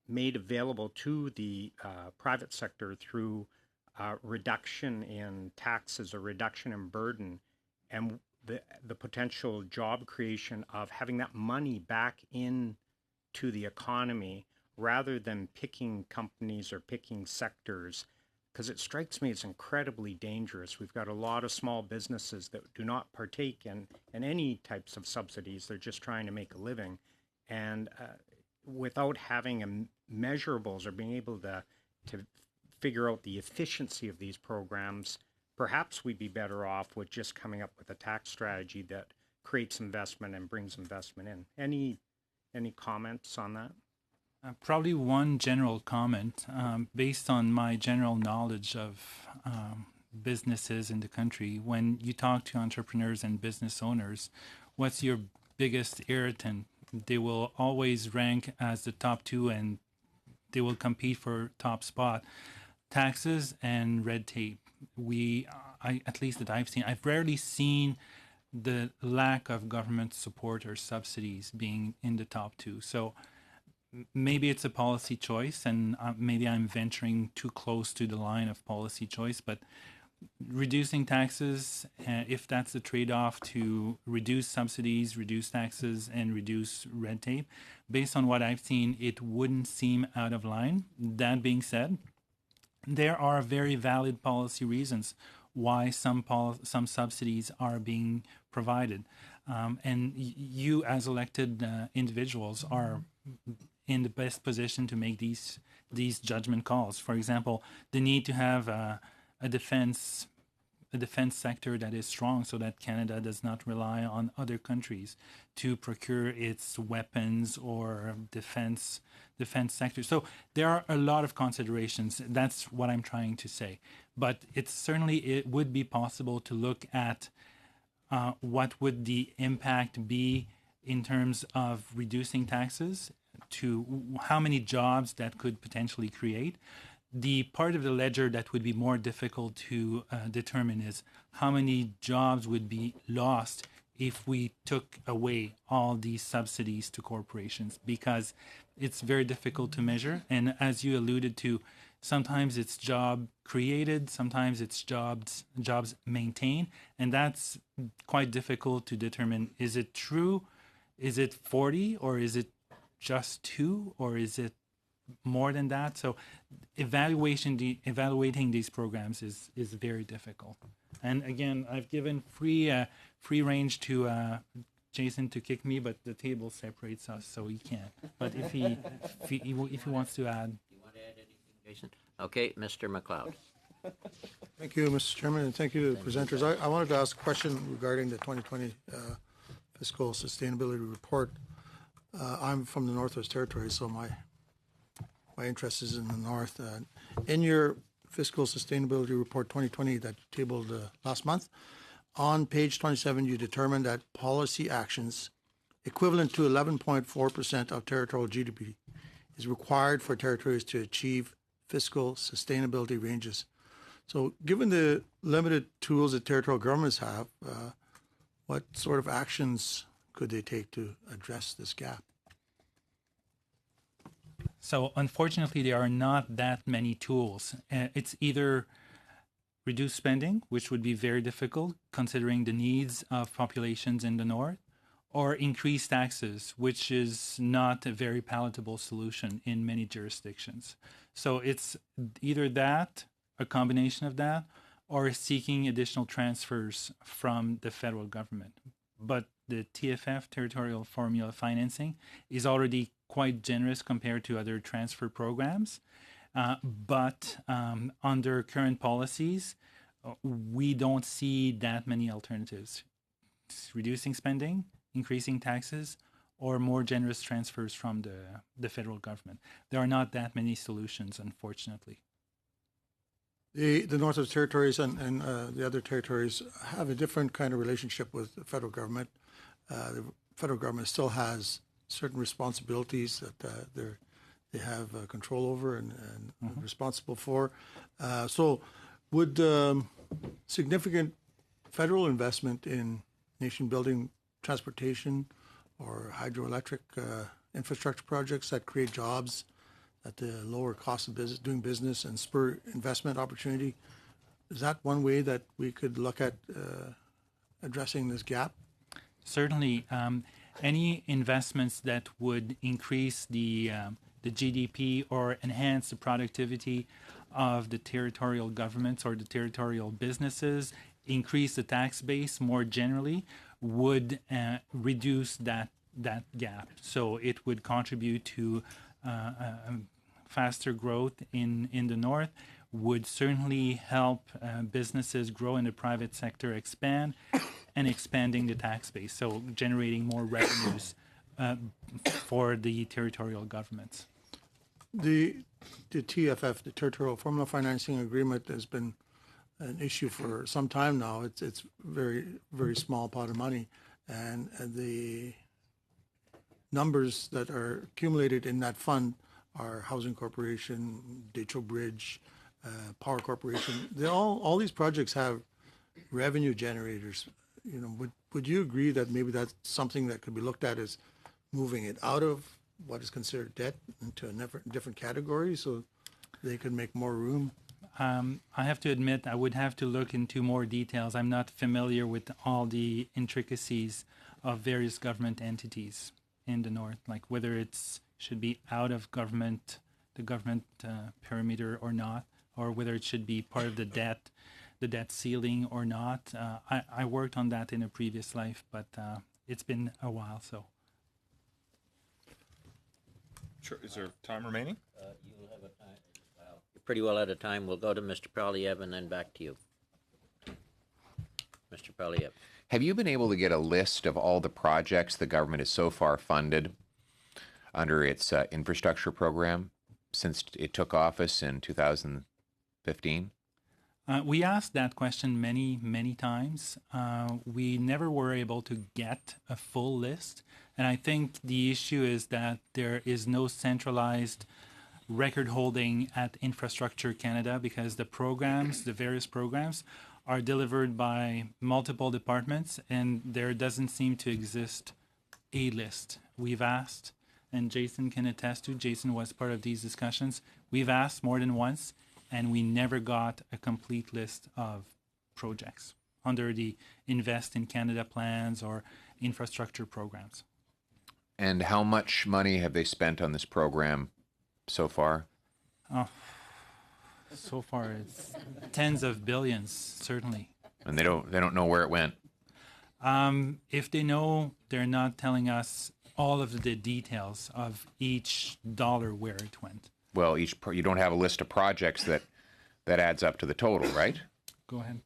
made available to the private sector through reduction in taxes or reduction in burden, and the potential job creation of having that money back in to the economy rather than picking companies or picking sectors, because it strikes me as incredibly dangerous. We've got a lot of small businesses that do not partake in any types of subsidies. They're just trying to make a living. And without having measurables or being able to figure out the efficiency of these programs, perhaps we'd be better off with just coming up with a tax strategy that creates investment and brings investment in. Any comments on that? Probably one general comment. Based on my general knowledge of businesses in the country, when you talk to entrepreneurs and business owners, what's your biggest irritant? They will always rank as the top two, and they will compete for top spot. Taxes and red tape. At least that I've seen, I've rarely seen the lack of government support or subsidies being in the top two. So maybe it's a policy choice, and maybe I'm venturing too close to the line of policy choice, but reducing taxes, if that's the trade-off to reduce subsidies, reduce taxes, and reduce red tape, based on what I've seen, it wouldn't seem out of line. That being said, there are very valid policy reasons why some subsidies are being provided. And you, as elected individuals, are in the best position to make these judgment calls. For example, the need to have a defense sector that is strong so that Canada does not rely on other countries to procure its weapons or defense sector. So there are a lot of considerations. That's what I'm trying to say. But it would be possible to look at what would the impact be in terms of reducing taxes, to how many jobs that could potentially create. The part of the ledger that would be more difficult to determine is how many jobs would be lost if we took away all these subsidies to corporations, because it's very difficult to measure. And as you alluded to, sometimes it's job created, sometimes it's jobs maintained, and that's quite difficult to determine. Is it true? Is it 40, or is it just 2, or is it more than that? So evaluating these programs is very difficult. And again, I've given free range to Jason to kick me, but the table separates us, so he can't. But if he wants to add. You want to add anything, Jason? Okay, Mr. McLeod. Thank you, Mr. Chairman, and thank you to the presenters. I wanted to ask a question regarding the 2020 Fiscal Sustainability Report. I'm from the Northwest Territories, so my interest is in the North. In your Fiscal Sustainability Report 2020 that you tabled last month, on page 27, you determined that policy actions equivalent to 11.4% of territorial GDP is required for territories to achieve fiscal sustainability ranges. So given the limited tools that territorial governments have, what sort of actions could they take to address this gap? So unfortunately, there are not that many tools. It's either reduce spending, which would be very difficult considering the needs of populations in the north, or increase taxes, which is not a very palatable solution in many jurisdictions. So it's either that, a combination of that, or seeking additional transfers from the federal government. But the TFF, Territorial Formula Financing, is already quite generous compared to other transfer programs. But under current policies, we don't see that many alternatives. It's reducing spending, increasing taxes, or more generous transfers from the federal government. There are not that many solutions, unfortunately. The Northwest Territories and the other territories have a different kind of relationship with the federal government. The federal government still has certain responsibilities that they have control over and responsible for. So would significant federal investment in nation building transportation or hydroelectric infrastructure projects that create jobs at the lower cost of doing business and spur investment opportunity, is that one way that we could look at addressing this gap? Certainly. Any investments that would increase the GDP or enhance the productivity of the territorial governments or the territorial businesses, increase the tax base more generally, would reduce that gap. So it would contribute to faster growth in the north, would certainly help businesses grow in the private sector, expand, and expanding the tax base, so generating more revenues for the territorial governments. The TFF, the Territorial Formula Financing Agreement, has been an issue for some time now. It's very, very small pot of money, and the numbers that are accumulated in that fund are Housing Corporation, Detroit Bridge, Power Corporation. All these projects have revenue generators. You know, would you agree that maybe that's something that could be looked at as moving it out of what is considered debt into a different category so they could make more room? I have to admit, I would have to look into more details. I'm not familiar with all the intricacies of various government entities in the north, like whether it's should be out of government, the government perimeter or not, or whether it should be part of the debt ceiling or not. I worked on that in a previous life, but it's been a while. So, sure. Is there time remaining? You'll have a time. Well, you're pretty well out of time. We'll go to Mr. Polyev and then back to you. Mr. Polyev. Have you been able to get a list of all the projects the government has so far funded under its infrastructure program since it took office in 2015? We asked that question many, many times. We never were able to get a full list. And I think the issue is that there is no centralized record holding at Infrastructure Canada because the various programs, are delivered by multiple departments, and there doesn't seem to exist a list. We've asked, and Jason can attest to, Jason was part of these discussions, we've asked more than once, and we never got a complete list of projects under the Invest in Canada plans or infrastructure programs. And how much money have they spent on this program so far? So far, it's tens of billions, certainly. And they don't know where it went. If they know, they're not telling us all of the details of each dollar where it went. Well, you don't have a list of projects that adds up to the total, right? Go ahead.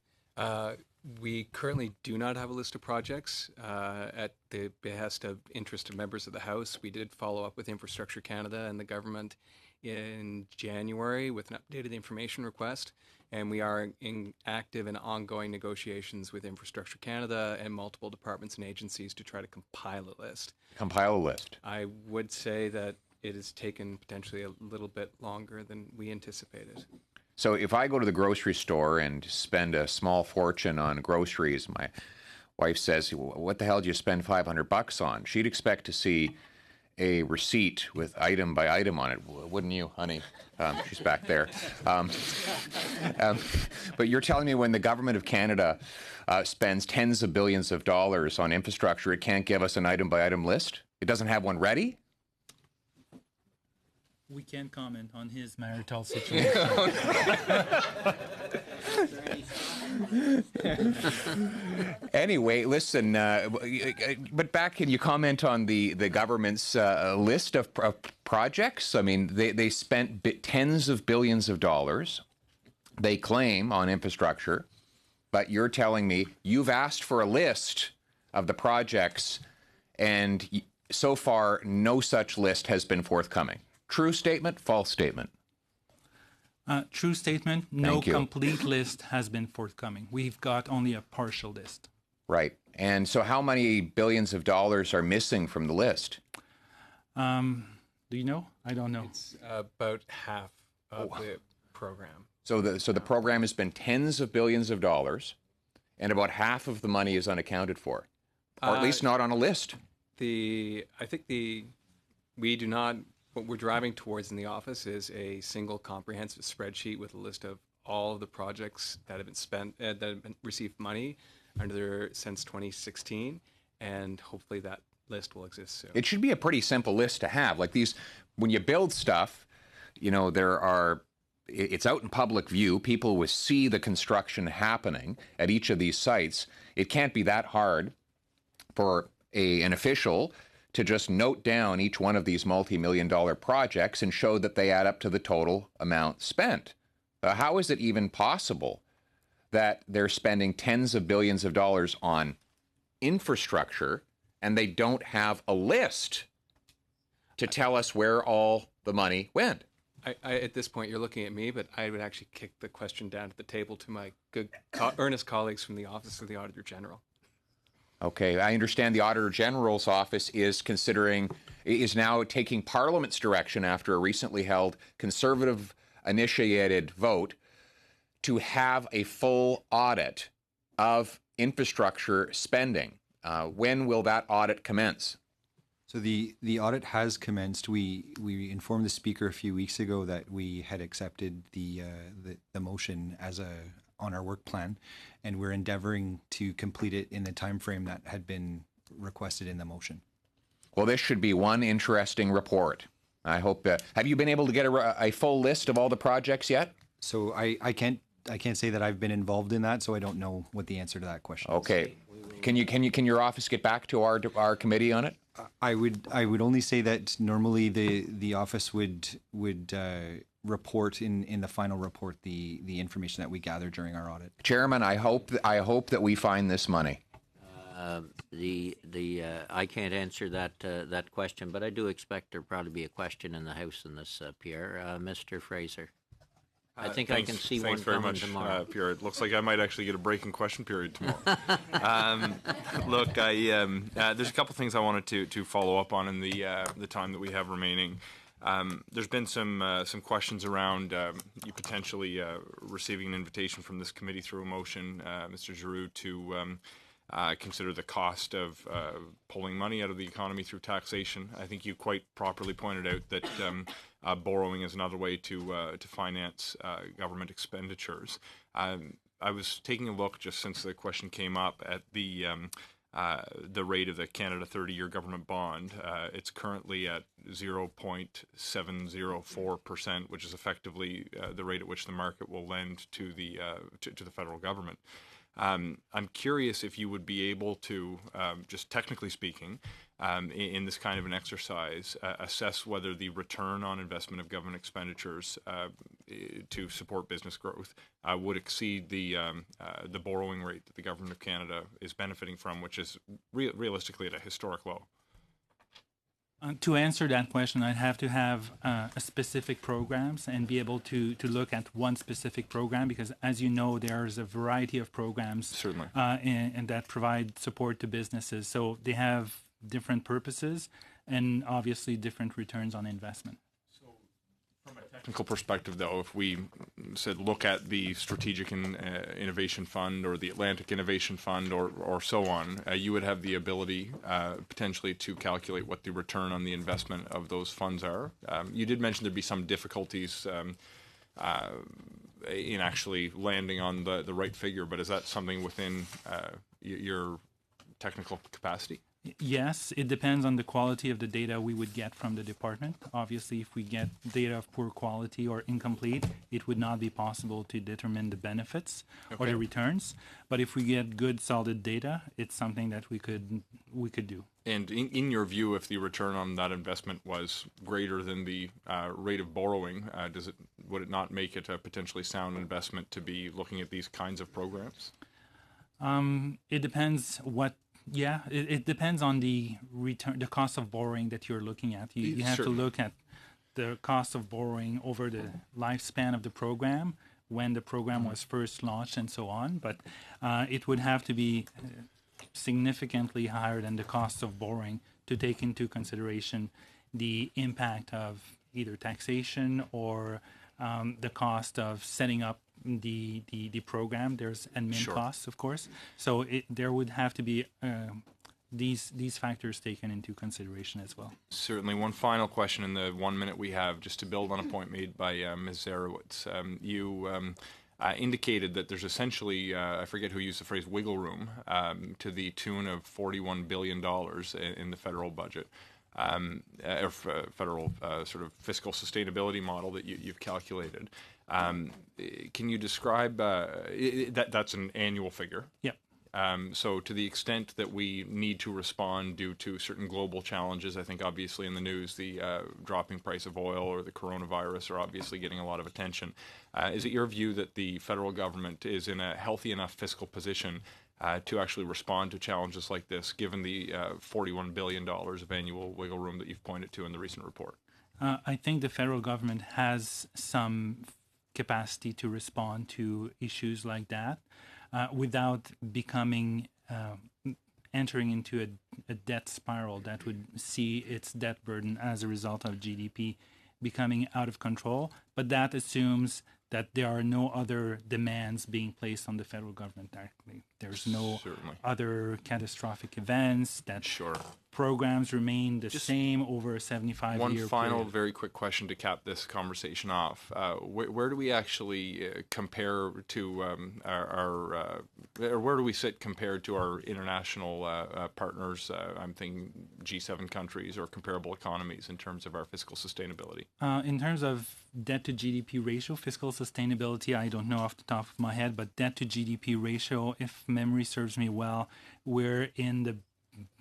We currently do not have a list of projects. At the behest of interested members of the House, we did follow up with Infrastructure Canada and the government in January with an updated information request, and we are in active and ongoing negotiations with Infrastructure Canada and multiple departments and agencies to try to compile a list. Compile a list. I would say that it has taken potentially a little bit longer than we anticipated. So if I go to the grocery store and spend a small fortune on groceries, my wife says, what the hell did you spend $500 on? She'd expect to see a receipt with item by item on it, wouldn't you, honey? She's back there. But you're telling me when the government of Canada spends tens of billions of dollars on infrastructure, it can't give us an item by item list? It doesn't have one ready? We can't comment on his marital situation. Anyway, listen, but back, can you comment on the government's list of projects? I mean, they spent tens of billions of dollars, they claim, on infrastructure, but you're telling me you've asked for a list of the projects, and so far no such list has been forthcoming. True statement, false statement? True statement. No complete list has been forthcoming. We've got only a partial list. Right. And so how many billions of dollars are missing from the list? Do you know? I don't know. It's about half of the program. So the program has been tens of billions of dollars, and about half of the money is unaccounted for, or at least not on a list. I think we do not. What we're driving towards in the office is a single comprehensive spreadsheet with a list of all of the projects that have been spent, that have been, received money since 2016, and hopefully that list will exist soon. It should be a pretty simple list to have. Like these, when you build stuff, it's out in public view. People will see the construction happening at each of these sites. It can't be that hard for an official to just note down each one of these multi-million-dollar projects and show that they add up to the total amount spent. How is it even possible that they're spending tens of billions of dollars on infrastructure and they don't have a list to tell us where all the money went? At this point, you're looking at me, but I would actually kick the question down at the table to my good, earnest colleagues from the Office of the Auditor General. Okay, I understand the Auditor General's office is now taking Parliament's direction after a recently held Conservative-initiated vote to have a full audit of infrastructure spending. When will that audit commence? So the audit has commenced. We informed the Speaker a few weeks ago that we had accepted the motion on our work plan, and we're endeavoring to complete it in the time frame that had been requested in the motion. Well, this should be one interesting report. I hope that. Have you been able to get a full list of all the projects yet? So I can't say that I've been involved in that, so I don't know what the answer to that question is. Okay. Can your office get back to our committee on it? I would only say that normally the office would report in the final report the information that we gather during our audit. Chairman, I hope that we find this money. I can't answer that question, but I do expect there'll probably be a question in the House on this, Pierre. Mr. Fraser. I think I can see one coming tomorrow. Pierre. It looks like I might actually get a breaking question period tomorrow. Look, there's a couple things I wanted to follow up on in the time that we have remaining. There's been some questions around you potentially receiving an invitation from this committee through a motion, Mr. Giroux, to consider the cost of pulling money out of the economy through taxation. I think you quite properly pointed out that borrowing is another way to finance government expenditures. I was taking a look just since the question came up at the rate of the Canada 30-year government bond. It's currently at 0.704%, which is effectively the rate at which the market will lend to the federal government. I'm curious if you would be able to, just technically speaking, in this kind of an exercise, assess whether the return on investment of government expenditures to support business growth would exceed the borrowing rate that the government of Canada is benefiting from, which is realistically at a historic low. To answer that question, I'd have to have a specific programs and be able to look at one specific program, because as you know, there's a variety of programs certainly and that provide support to businesses. So they have different purposes and obviously different returns on investment. Technical perspective, though, if we said look at the Strategic Innovation Fund or the Atlantic Innovation Fund or so on, you would have the ability potentially to calculate what the return on the investment of those funds are. You did mention there'd be some difficulties in actually landing on the right figure, but is that something within your technical capacity? Yes, it depends on the quality of the data we would get from the department. Obviously, if we get data of poor quality or incomplete, it would not be possible to determine the benefits or the returns. But if we get good, solid data, it's something that we could do. And in your view, if the return on that investment was greater than the rate of borrowing, would it not make it a potentially sound investment to be looking at these kinds of programs? It depends what. Yeah, it depends on the return, the cost of borrowing that you're looking at. You have to look at the cost of borrowing over the lifespan of the program, when the program was first launched and so on. But it would have to be significantly higher than the cost of borrowing to take into consideration the impact of either taxation or the cost of setting up the program. There's admin costs, of course. So there would have to be these factors taken into consideration as well. Certainly. One final question in the 1 minute we have, just to build on a point made by Ms. Zarowitz. You indicated that there's essentially, I forget who used the phrase, wiggle room to the tune of $41 billion in the federal budget. Or federal sort of fiscal sustainability model that you've calculated. Can you describe that's an annual figure? Yep. So to the extent that we need to respond due to certain global challenges, I think obviously in the news, the dropping price of oil or the coronavirus are obviously getting a lot of attention. Is it your view that the federal government is in a healthy enough fiscal position to actually respond to challenges like this, given the $41 billion of annual wiggle room that you've pointed to in the recent report? I think the federal government has some capacity to respond to issues like that without becoming entering into a debt spiral that would see its debt burden as a result of GDP becoming out of control. But that assumes that there are no other demands being placed on the federal government directly. There's no other catastrophic events, that programs remain the same over a 75-year period. One final very quick question to cap this conversation off. Where do we actually compare to or where do we sit compared to our international partners? I'm thinking G7 countries or comparable economies in terms of our fiscal sustainability. In terms of debt to GDP ratio, fiscal sustainability, I don't know off the top of my head, but debt to GDP ratio, if memory serves me well, we're in the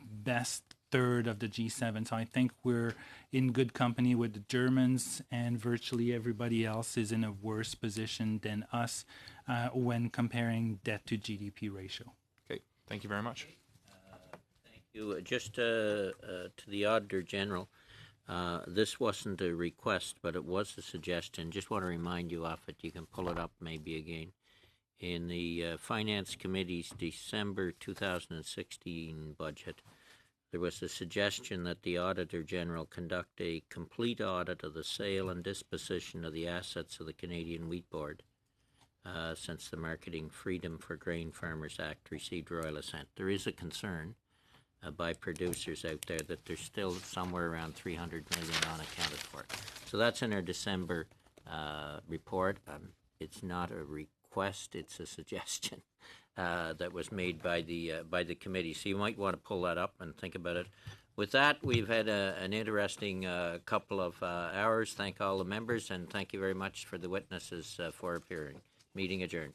best third of the G7. So I think we're in good company with the Germans, and virtually everybody else is in a worse position than us when comparing debt to GDP ratio. Okay, thank you very much. Thank you. Just to the Auditor General, this wasn't a request, but it was a suggestion. Just want to remind you of it. You can pull it up maybe again. In the Finance Committee's December 2016 budget, there was a suggestion that the Auditor General conduct a complete audit of the sale and disposition of the assets of the Canadian Wheat Board since the Marketing Freedom for Grain Farmers Act received royal assent. There is a concern by producers out there that there's still somewhere around $300 million unaccounted for. So that's in our December report. It's not a request; it's a suggestion that was made by the committee. So you might want to pull that up and think about it. With that, we've had an interesting couple of hours. Thank all the members, and thank you very much for the witnesses for appearing. Meeting adjourned.